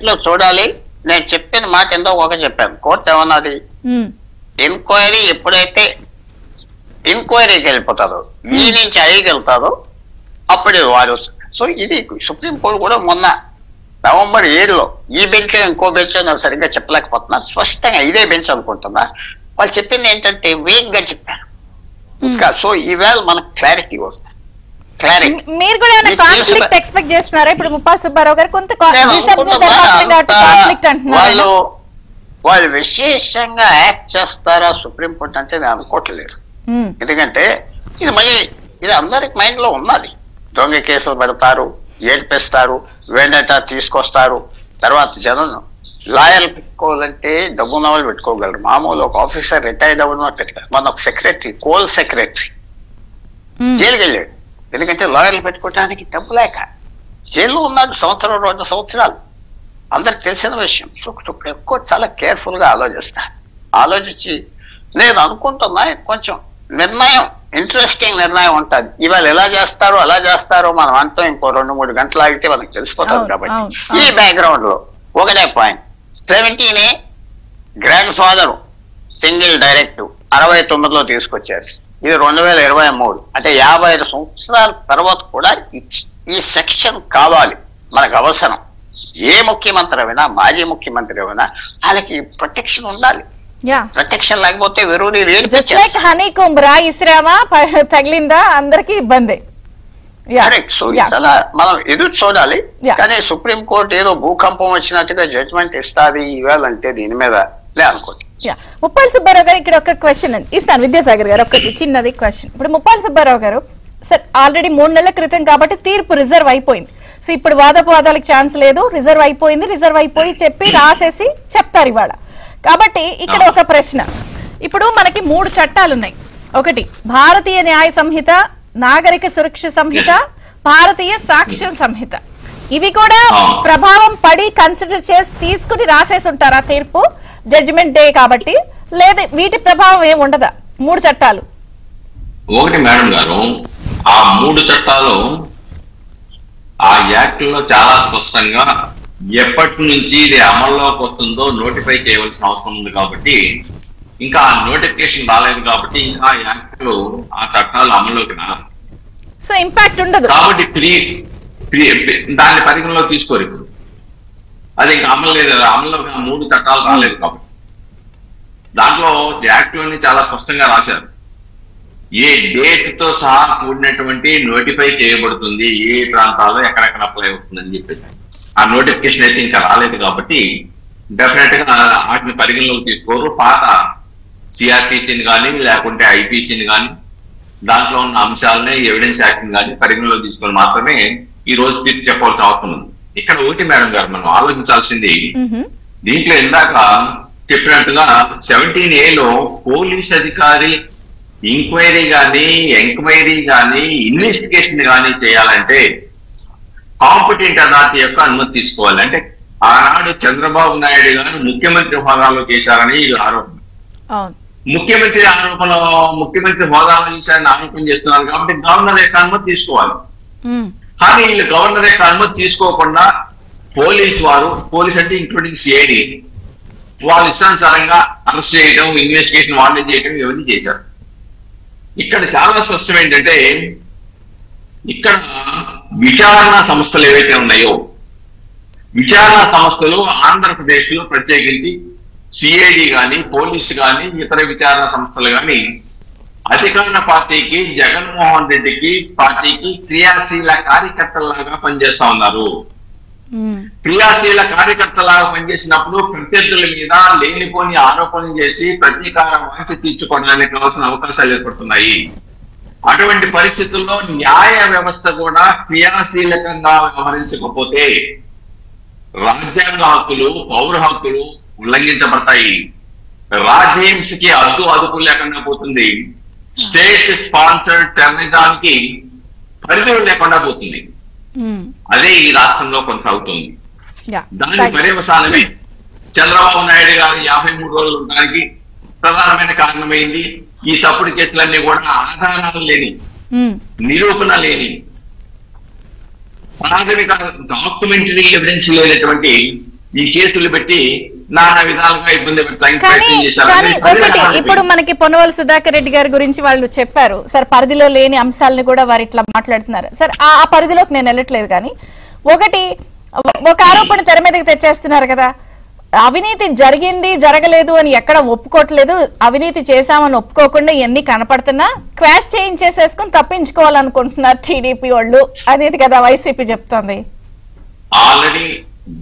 లో చూడాలి. నేను చెప్పిన మాట ఎంతో ఒక చెప్పాను, కోర్టు ఏమన్నది, ఎంక్వైరీ ఎప్పుడైతే ఎంక్వైరీకి వెళ్ళిపోతారో, ఈ నుంచి ఐకి వెళ్తారో అప్పుడు వారు. సో ఇది సుప్రీంకోర్టు కూడా మొన్న నవంబర్ 7లో ఈ బెంచ్ ఇంకో బెంచ్ నేను సరిగ్గా చెప్పలేకపోతున్నా, స్పష్టంగా ఇదే బెంచ్ అనుకుంటున్నా, వాళ్ళు చెప్పింది ఏంటంటే వేగ్ గా చెప్పారు. ఇంకా సో ఈవేళ మనకు క్లారిటీ వస్తుంది. మీరు కూడా కాన్ఫ్లిక్ట్ ఎక్స్పెక్ట్ చేస్తున్నారా? ఇప్పుడు ముప్పాల సుబ్బారావు గారు కొంత వాళ్ళు విశేషంగా యాక్ట్ చేస్తారా సుప్రీంకోర్టు అంటే నేను అనుకోవట్లేదు. ఎందుకంటే ఇది మళ్ళీ ఇది అందరికి మైండ్ లో ఉన్నది. దొంగ కేసులు పెడతారు, ఏడ్పిస్తారు, వెండటా తీసుకొస్తారు. తర్వాత జనం లాయర్లు పెట్టుకోవాలంటే డబ్బున్న వాళ్ళు పెట్టుకోగలరు, మామూలు ఒక ఆఫీసర్ రిటైర్డ్ అవ్వడం పెట్టుకోవాలి. మన ఒక సెక్రటరీ, కోల్ సెక్రటరీ జైలుకి వెళ్ళాడు, ఎందుకంటే లాయర్లు పెట్టుకోవడానికి డబ్బు లేక జైల్లో ఉన్నాడు 1-2 సంవత్సరాలు. అందరికి తెలిసిన విషయం. ఎక్కువ చాలా కేర్ఫుల్ గా ఆలోచించి నేను అనుకుంటున్నా కొంచెం నిర్ణయం, ఇంట్రెస్టింగ్ నిర్ణయం ఉంటుంది. ఇవాళ ఎలా చేస్తారో అలా చేస్తారో మనం అంటాం, ఇంకో 2-3 గంటలు ఆగితే మనకు తెలిసిపోతుంది. కాబట్టి ఈ బ్యాక్గ్రౌండ్ లో ఒకటే point, 17A grand father single directive 69లో తీసుకొచ్చారు. ఇది 2023, అంటే 55 సంవత్సరాల తర్వాత కూడా ఈ సెక్షన్ కావాలి, మనకు అవసరం. ఏ ముఖ్యమంత్రి అయినా, మాజీ ముఖ్యమంత్రి అయినా వాళ్ళకి ప్రొటెక్షన్ ఉండాలి. ప్రొటెక్షన్ లేకపోతే హనీ కుంబ్రా ఇస్రామా తగిలిందా అందరికి ఇబ్బంది. సో చాలా మనం ఎదురు చూడాలి. కానీ సుప్రీంకోర్టు ఏదో భూకంపం వచ్చినట్టుగా జడ్జిమెంట్ ఇస్తుంది ఇవ్వాలంటే దీని మీద అనుకోండి. ముప్పాళ్ళ సుబ్బారావు గారు ఇక్కడ ఒక క్వశ్చన్ ఇస్తాను. విద్యాసాగర్ గారు ఒకటి చిన్నది క్వశ్చన్. ఇప్పుడు ముప్పాళ్ళ సుబ్బారావు గారు సార్ ఆల్రెడీ 3 నెలల క్రితం కాబట్టి తీర్పు రిజర్వ్ అయిపోయింది. సో ఇప్పుడు వాదాలకు ఛాన్స్ లేదు, రిజర్వ్ అయిపోయింది. రిజర్వ్ అయిపోయి చెప్పి రాసేసి చెప్తారు ఇవాళ. కాబట్టి ఇక్కడ ఒక ప్రశ్న. ఇప్పుడు మనకి 3 చట్టాలు ఉన్నాయి. ఒకటి భారతీయ న్యాయ సంహిత, నాగరిక సురక్ష సంహిత, భారతీయ సాక్ష్య సంహిత. ఇవి కూడా ప్రభావం పడి కన్సిడర్ చేసి తీసుకుని రాసేసి ఉంటారా తీర్పు జడ్జిమెంట్ డే కాబట్టి? లేదా వీటి ప్రభావం ఏమి ఉండదా 3 చట్టాలు? ఒకటి మేడం గారు, ఆ 3 చట్టాలు ఆ యాక్ట్ లో చాలా స్పష్టంగా ఎప్పటి నుంచి ఇది అమల్లోకి వస్తుందో నోటిఫై చేయవలసిన అవసరం ఉంది కాబట్టి, ఇంకా ఆ నోటిఫికేషన్ రాలేదు కాబట్టి ఇంకా ఆ యాక్ట్ ఆ చట్టాలు అమల్లోకి రాలేదు. సో ఇంపాక్ట్ ఉండదు కాబట్టి దాన్ని పరిగణలో తీసుకోరు. ఇప్పుడు అది ఇంకా అమలు లేదు, అమల్లో 3 చట్టాలు రాలేదు కాబట్టి. దాంట్లో యాక్ట్ లోని చాలా స్పష్టంగా రాశారు ఏ డేట్ తో సహా కూడినటువంటి నోటిఫై చేయబడుతుంది, ఏ ప్రాంతాల్లో ఎక్కడెక్కడ అప్లై అవుతుందని చెప్పేసి. ఆ నోటిఫికేషన్ అయితే ఇంకా రాలేదు కాబట్టి డెఫినెట్ గా వాటిని పరిగణలోకి తీసుకోరు. పాత సిఆర్పిసిని కానీ లేకుంటే ఐపీసీని కానీ దాంట్లో ఉన్న అంశాలని ఎవిడెన్స్ యాక్ట్ కానీ పరిగణలో తీసుకొని మాత్రమే ఈ రోజు తీర్పు చెప్పవలసిన అవసరం ఉంది. ఇక్కడ ఒకటి మేడం గారు మనం ఆలోచించాల్సింది, దీంట్లో ఇందాక చెప్పినట్టుగా 17A లో పోలీస్ అధికారి ఎంక్వైరీ కానీ ఇన్వెస్టిగేషన్ కానీ చేయాలంటే కాంపిటెంట్ అథారిటీ యొక్క అనుమతి తీసుకోవాలి. అంటే ఆనాడు చంద్రబాబు నాయుడు గారు ముఖ్యమంత్రి హోదాలో చేశారని ఇది ఆరోపణ. ముఖ్యమంత్రి హోదాలో చేశారని ఆరోపణ చేస్తున్నారు కాబట్టి గవర్నర్ యొక్క అనుమతి తీసుకోవాలి. కానీ వీళ్ళు గవర్నర్ యొక్క అనుమతి తీసుకోకుండా పోలీస్ అంటే ఇంక్లూడింగ్ సిఐడి వాళ్ళు ఇష్టానుసారంగా అరెస్ట్ చేయడం, ఇన్వెస్టిగేషన్ వాళ్ళే చేయడం ఇవన్నీ చేశారు. ఇక్కడ చాలా స్పష్టం ఏంటంటే, ఇక్కడ విచారణ సంస్థలు ఏవైతే ఉన్నాయో విచారణ సంస్థలు ఆంధ్రప్రదేశ్ లో ప్రత్యేకించి సిఐడి కానీ పోలీసు కానీ ఇతర విచారణ సంస్థలు కానీ అధికార పార్టీకి జగన్మోహన్ రెడ్డికి పార్టీకి క్రియాశీల కార్యకర్తలాగా పనిచేస్తా ఉన్నారు. క్రియాశీల కార్యకర్తలాగా పనిచేసినప్పుడు ప్రత్యర్థుల మీద లేనిపోని ఆరోపణలు చేసి ప్రతీకార వాంఛ తీర్చుకోవడానికి కావాల్సిన అవకాశాలు ఏర్పడుతున్నాయి. అటువంటి పరిస్థితుల్లో న్యాయ వ్యవస్థ కూడా క్రియాశీలకంగా వ్యవహరించకపోతే రాజ్యాంగ హక్కులు, పౌర హక్కులు ఉల్లంఘించబడతాయి. రాజ్యహింసకి అదుపు లేకుండా పోతుంది. స్టేట్ స్పాన్సర్డ్ టెర్రరిజానికి పరిధులు లేకుండా పోతుంది. అదే ఈ రాష్ట్రంలో కొనసాగుతుంది. దాని పర్యవసానమే చంద్రబాబు నాయుడు గారు 53 రోజులు ఉండడానికి ప్రధానమైన కారణమైంది. ఈ తప్పుడు కేసులన్నీ కూడా ఆధారాలు లేని, నిరూపణ లేని, ప్రాథమిక డాక్యుమెంటరీ ఎవిడెన్స్ లేనటువంటి ఈ కేసులు పెట్టి నానా విధాలుగా ఇబ్బంది పెడతాయి. ఇప్పుడు మనకి పొన్నవల్లి సుధాకర్ రెడ్డి గారి గురించి వాళ్ళు చెప్పారు సార్, పరిధిలో లేని అంశాలను కూడా వారు ఇట్లా మాట్లాడుతున్నారు సార్. ఆ పరిధిలోకి నేను వెళ్ళట్లేదు, కానీ ఒక ఆరోపణ తెర మీదకి తెచ్చేస్తున్నారు కదా, అవినీతి జరిగింది జరగలేదు అని ఎక్కడ ఒప్పుకోవట్లేదు, అవినీతి చేశామని ఒప్పుకోకుండా ఇవన్నీ కనపడుతున్నా క్వాష్ చేయించేసేసుకుని తప్పించుకోవాలనుకుంటున్నారు టీడీపీ వాళ్ళు అనేది కదా వైసీపీ చెప్తోంది. ఆల్రెడీ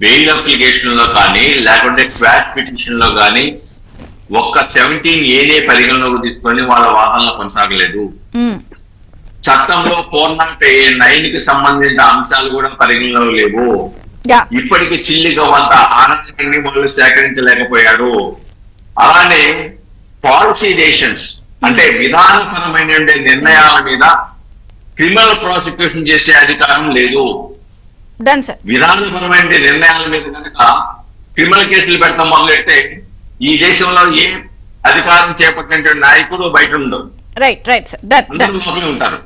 బెయిల్ అప్లికేషన్ లో కానీ లేకుంటే క్వాష్ పిటిషన్ లో కానీ ఒక్క 17A పరిగణలోకి తీసుకొని వాళ్ళ వాదనలు కొనసాగలేదు. చట్టంలో 409 కి సంబంధించిన అంశాలు కూడా పరిగణలో లేవు. ఇప్పటికి చిల్లిగా వంత ఆనందాన్ని వాళ్ళు సేకరించలేకపోయారు. అలానే పాలసీ డెసిషన్స్ అంటే విధానపరమైన నిర్ణయాల మీద క్రిమినల్ ప్రాసిక్యూషన్ చేసే అధికారం లేదు. విధానపరమైన నిర్ణయాల మీద కనుక క్రిమినల్ కేసులు పెడతాం మొదలెట్టే ఈ దేశంలో ఏ అధికారం చేపట్టిన నాయకుడు బయట ఉండవు, అందరూ లోపలే ఉంటారు.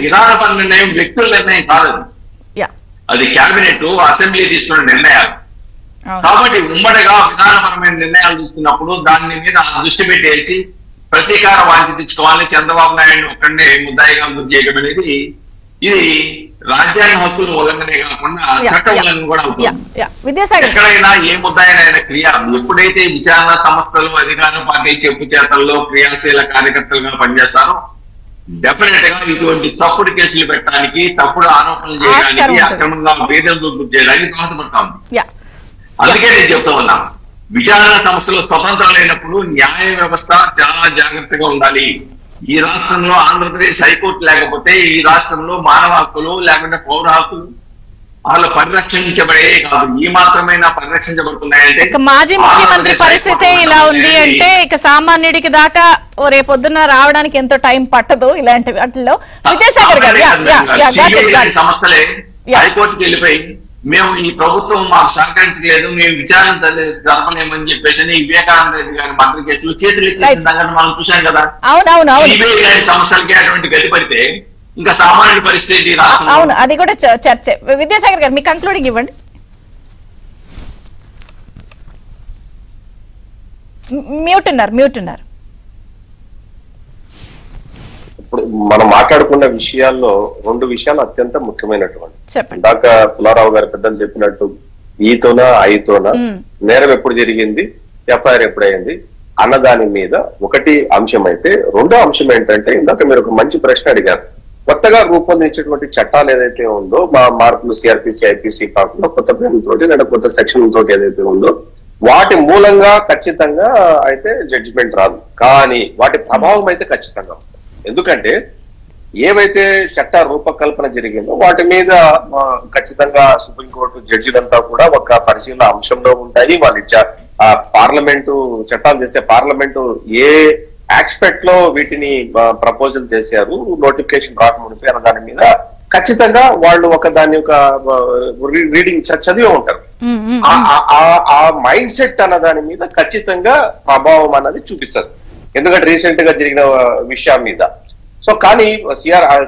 విధానపర నిర్ణయం వ్యక్తుల నిర్ణయం కాదు, అది కేబినెట్ అసెంబ్లీ తీసుకున్న నిర్ణయాలు. కాబట్టి ఉమ్మడిగా విధానపరమైన నిర్ణయాలు తీసుకున్నప్పుడు దాని మీద దృష్టి పెట్టేసి ప్రతీకార వాంఛ తెచ్చుకోవాలి, చంద్రబాబు నాయుడు ఒక్కడే ముద్దాయిగా గుర్తు చేయడం అనేది ఇది రాజ్యాంగ హక్కుల ఉల్లంఘనే కాకుండా చట్ట ఉల్లంఘన కూడా అవుతుంది. ఎక్కడైనా ఏ ముద్దాయినైనా క్రియ ఎప్పుడైతే విచారణ సంస్థలు అధికార పార్టీ చెప్పు చేతల్లో క్రియాశీల కార్యకర్తలుగా పనిచేస్తారో డెఫినెట్ గా ఇటువంటి తప్పుడు కేసులు పెట్టడానికి, తప్పుడు ఆరోపణలు చేయడానికి, అక్రమంగా వేదనలు గుర్తు చేయడానికి దోహదపడతా ఉంది. అందుకే నేను చెప్తా ఉన్నా, విచారణ సంస్థలు స్వతంత్రం లేనప్పుడు న్యాయ వ్యవస్థ చాలా జాగ్రత్తగా ఉండాలి. ఈ రాష్ట్రంలో ఆంధ్రప్రదేశ్ హైకోర్టు లేకపోతే ఈ రాష్ట్రంలో మానవ హక్కులు లేకుంటే పౌర హక్కులు వాళ్ళు పరిరక్షించబడే కాదు, ఈ మాత్రమైనా పరిరక్షించబడుతున్నాయంటే. ఇక మాజీ ముఖ్యమంత్రి పరిస్థితి ఇలా ఉంది అంటే ఇక సామాన్యుడికి దాకా రేపొద్దున రావడానికి ఎంతో టైం పట్టదు ఇలాంటి వాటిల్లో. విద్యాసాగర్ గారు సంస్థలే హైకోర్టుకి వెళ్ళిపోయి మేము ఈ ప్రభుత్వం మాకు సహకరించలేదు, మేము విచారణ జరపలేమని చెప్పేసి వివేకానంద రెడ్డి గారి మర్డర్ కేసులు చేతులు ఇచ్చేసిన సంఘటన మనం చూసాం కదా. సిబిఐ లాంటి సంస్థలకి అటువంటి గతి పడితే ఇంకా సామాన్యుడి పరిస్థితి. అవును, అది కూడా చర్చ. విద్యాసాగర్ గారు మీ కంక్లూడింగ్ ఇవ్వండి. మ్యూట్ ఉన్నారు. ఇప్పుడు మనం మాట్లాడుకున్న విషయాల్లో 2 విషయాలు అత్యంత ముఖ్యమైనటువంటి. చెప్పండి. ఇందాక పుల్లారావు గారు పెద్దలు చెప్పినట్టు ఈతోనా ఐతోనా నేరం ఎప్పుడు జరిగింది, ఎఫ్ఐఆర్ ఎప్పుడైంది అన్న దాని మీద ఒకటి అంశం అయితే, రెండో అంశం ఏంటంటే ఇందాక మీరు ఒక మంచి ప్రశ్న అడిగారు. కొత్తగా రూపొందించినటువంటి చట్టాలు ఏదైతే ఉందో, మా మార్పులు సిఆర్పిసి ఐపీసీ కాకుండా కొత్త పేర్లతోటి లేదా కొత్త సెక్షన్ తోటి ఏదైతే ఉందో వాటి మూలంగా ఖచ్చితంగా అయితే జడ్జిమెంట్ రాదు, కానీ వాటి ప్రభావం అయితే ఖచ్చితంగా ఉంటుంది. ఎందుకంటే ఏవైతే చట్ట రూపకల్పన జరిగిందో వాటి మీద ఖచ్చితంగా సుప్రీంకోర్టు జడ్జిలంతా కూడా ఒక పరిశీలన అంశంలో ఉంటాయి. వాళ్ళు పార్లమెంటు చట్టాలు చేసే పార్లమెంటు ఏ ఆస్పెక్ట్ లో వీటిని ప్రపోజల్ చేశారు, నోటిఫికేషన్ రాకముందు అన్న దాని మీద ఖచ్చితంగా వాళ్ళు ఒక దాని యొక్క రీడింగ్ చదివే ఉంటారు. ఆ మైండ్ సెట్ అన్న దాని మీద ఖచ్చితంగా ప్రభావం అన్నది చూపిస్తారు, ఎందుకంటే రీసెంట్ గా జరిగిన విషయం మీద. సో కానీ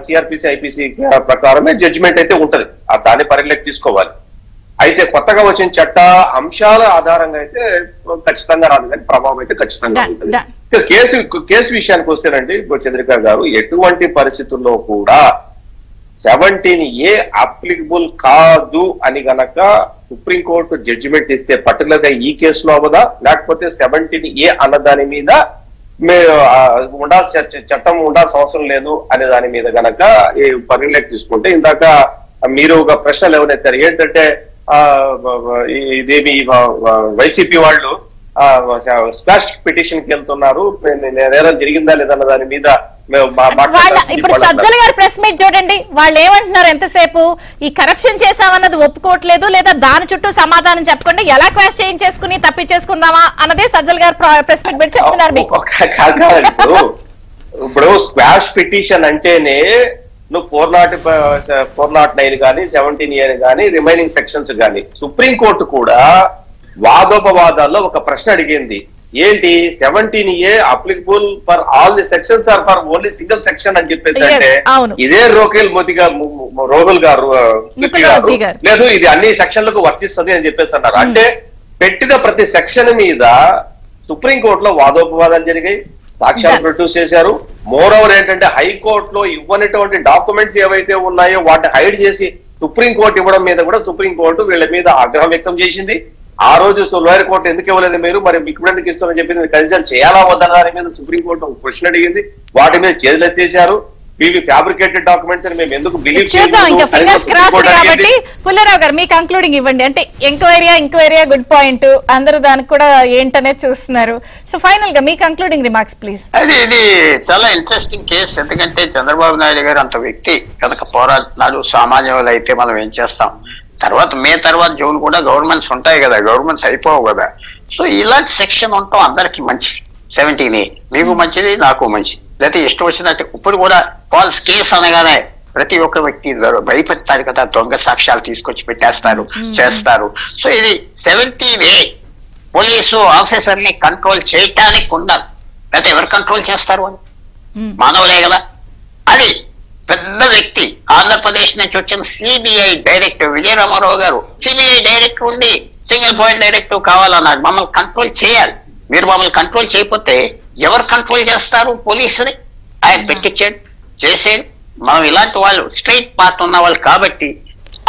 సిఆర్పిసి ఐపీసీ ప్రకారమే జడ్జిమెంట్ అయితే ఉంటది, దాన్ని పరిగణలోకి తీసుకోవాలి. అయితే కొత్తగా వచ్చిన చట్ట అంశాల ఆధారంగా అయితే ఖచ్చితంగా రాదు, కానీ ప్రభావం అయితే ఖచ్చితంగా ఉంటుంది. కేసు విషయానికి వస్తేనండి చంద్రిక గారు, ఎటువంటి పరిస్థితుల్లో కూడా 17A అప్లికబుల్ కాదు అని గనక సుప్రీంకోర్టు జడ్జిమెంట్ ఇస్తే పర్టికులర్ గా ఈ కేసులో అవదా, లేకపోతే 17A అన్న దాని మీద చట్టం ఉండాల్సిన అవసరం లేదు అనే దాని మీద గనక పరిగణలోకి తీసుకుంటే, ఇందాక మీరు ఒక ప్రశ్నలు ఎవరైతారు ఏంటంటే ఇదేమి వైసీపీ వాళ్ళు స్క్వాష్ పిటిషన్ కి వెళ్తున్నారు, నేరం జరిగిందా లేదన్న దాని మీద. ఇప్పుడు సజ్జల గారి ప్రెస్ మీట్ చూడండి, వాళ్ళు ఏమంటున్నారు, ఎంతసేపు ఈ కరప్షన్ చేసామన్నది ఒప్పుకోవట్లేదు, లేదా దాని చుట్టూ సమాధానం చెప్పకుండా ఎలా క్వాష్ చేయించేసుకుని తప్పించేసుకుందామా అన్నదే సజ్జల గారు ప్రెస్ మీట్ పెట్టి చెప్తున్నారు మీకు. ఇప్పుడు స్క్వాష్ పిటిషన్ అంటేనే నువ్వు 409 కానీ 17A కానీ రిమైనింగ్ సెక్షన్స్ కానీ, సుప్రీంకోర్టు కూడా వాదోపవాదాల్లో ఒక ప్రశ్న అడిగింది, ఏంటి 17A applicable for all the sections or for only single section అని చెప్పేసి అంటే ఇదే రోగుల్ గారు లేదు ఇది అన్ని సెక్షన్లకు వర్తిస్తుంది అని చెప్పేసి అన్నారు. అంటే పెట్టిన ప్రతి సెక్షన్ మీద సుప్రీంకోర్టులో వాదోపవాదాలు జరిగాయి, సాక్ష్యాలు ప్రొడ్యూస్ చేశారు. మోర్ ఓవర్ ఏంటంటే హైకోర్టులో ఇవ్వనటువంటి డాక్యుమెంట్స్ ఏవైతే ఉన్నాయో వాటిని హైడ్ చేసి సుప్రీంకోర్టు ఇవ్వడం మీద కూడా సుప్రీంకోర్టు వీళ్ళ మీద ఆగ్రహం వ్యక్తం చేసింది. ఆ రోజు లోయర్ కోర్టు ఎందుకు ఇవ్వలేదు మీరు, మరి మీకు ఎందుకు ఇస్తామని చెప్పి కన్సిడర్ చేయాలా వద్దన్న దాని మీద సుప్రీంకోర్టు ఒక క్వశ్చన్ అడిగింది, వాటి మీద చేతులు ఎత్తేశారు. ఇవి ఫ్యాబ్రికేటెడ్ డాక్యుమెంట్స్ అని మేము ఎందుకు బిలీవ్ చేద్దాం. కాబట్టి పుల్లారావు గారు మీ కంక్లూడింగ్ ఇవ్వండి. అంటే ఎంక్వైరీ గుడ్ పాయింట్, అందరూ దానికి కూడా ఏంటనేది చూస్తున్నారు. సో ఫైనల్ గా మీ కంక్లూడింగ్ రిమార్క్స్ ప్లీజ్. ఇది చాలా ఇంట్రెస్టింగ్ కేసు, ఎందుకంటే చంద్రబాబు నాయుడు గారు అంత వ్యక్తి కనుక పోరాడుతున్నారు. సామాన్యులు అయితే మనం ఏం చేస్తాం, మే తర్వాత జూన్ కూడా గవర్నమెంట్స్ ఉంటాయి కదా, గవర్నమెంట్స్ అయిపోవు కదా. సో ఇలాంటి సెక్షన్ ఉండటం అందరికి మంచిది. 17A మీకు మంచిది, నాకు మంచిది. లేకపోతే ఇష్టం వచ్చినట్టు ఇప్పుడు కూడా ఫాల్స్ కేసు అనగానే ప్రతి ఒక్క వ్యక్తి భయపడతారు కదా, దొంగ సాక్ష్యాలు తీసుకొచ్చి పెట్టేస్తారు, చేస్తారు. సో ఇది 17A పోలీసు ఆఫీసర్ ని కంట్రోల్ చేయటానికి ఉండాలి. లేకపోతే ఎవరు కంట్రోల్ చేస్తారు అని, మానవులే కదా. అది పెద్ద వ్యక్తి ఆంధ్రప్రదేశ్ నుంచి వచ్చిన సిబిఐ డైరెక్టర్ విజయరామారావు గారు, సిబిఐ డైరెక్టర్ ఉండి సింగిల్ పాయింట్ డైరెక్టర్ కావాలన్నారు. మమ్మల్ని కంట్రోల్ చేయాలి, మీరు మమ్మల్ని కంట్రోల్ చేయకపోతే ఎవరు కంట్రోల్ చేస్తారు పోలీసుని? ఆయన పెట్టించాడు, చేసేది. మనం ఇలాంటి వాళ్ళు స్ట్రైట్ పార్ట్ ఉన్న వాళ్ళు కాబట్టి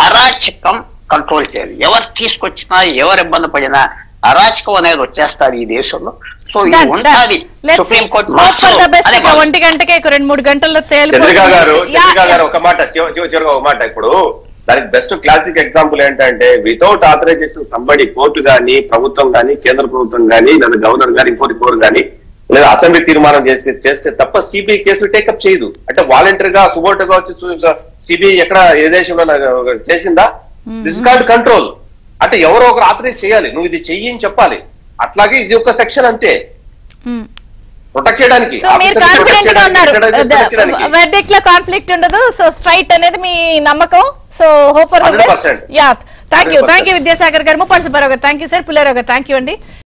అరాచకం కంట్రోల్ చేయాలి. ఎవరు తీసుకొచ్చినా ఎవరు ఇబ్బంది పడినా అరాచకం అనేది వచ్చేస్తారు ఈ దేశంలో. సో ఇది ఉండాలి. సుప్రీంకోర్టు 1 గంటకే 2-3 గంటల్లో చంద్రిక గారు ఒక మాట, చివరిగా ఒక మాట. ఇప్పుడు దానికి బెస్ట్ క్లాసిక్ ఎగ్జాంపుల్ ఏంటంటే వితౌట్ ఆథరైజేషన్ సంబడి కోర్టు గానీ ప్రభుత్వం గానీ కేంద్ర ప్రభుత్వం గానీ లేదా గవర్నర్ గానీ ఇంకోరు గానీ లేదా అసెంబ్లీ తీర్మానం చేస్తే తప్ప సిబిఐ కేసు టేకప్ చేయదు. అంటే వాలంటరీ గా సుబోటుగా వచ్చి సిబిఐ ఎక్కడ ఏ దేశంలో చేసిందా? This called control. అంటే ఎవరో ఒకరు ఆథరైజ్ చేయాలి, నువ్వు ఇది చెయ్యి అని చెప్పాలి. అట్లాగే ఇది ఒక సెక్షన్ అంతే, ప్రొటెక్ట్ చేయడానికి. సో మీరు కాన్ఫిడెంట్ గా ఉన్నారు, వెర్డిక్ట్ లో కాన్ఫ్లిక్ట్ ఉండదు, సో స్ట్రైట్ అనేది మీ నమ్మకం. So hope for the best. Yeah, thank you Vidyasagar గారు, ముప్పాళ్ళ సుబ్బారావు గారు థ్యాంక్ యూ సార్, పుల్లారావు గారు థ్యాంక్ యూ అండి.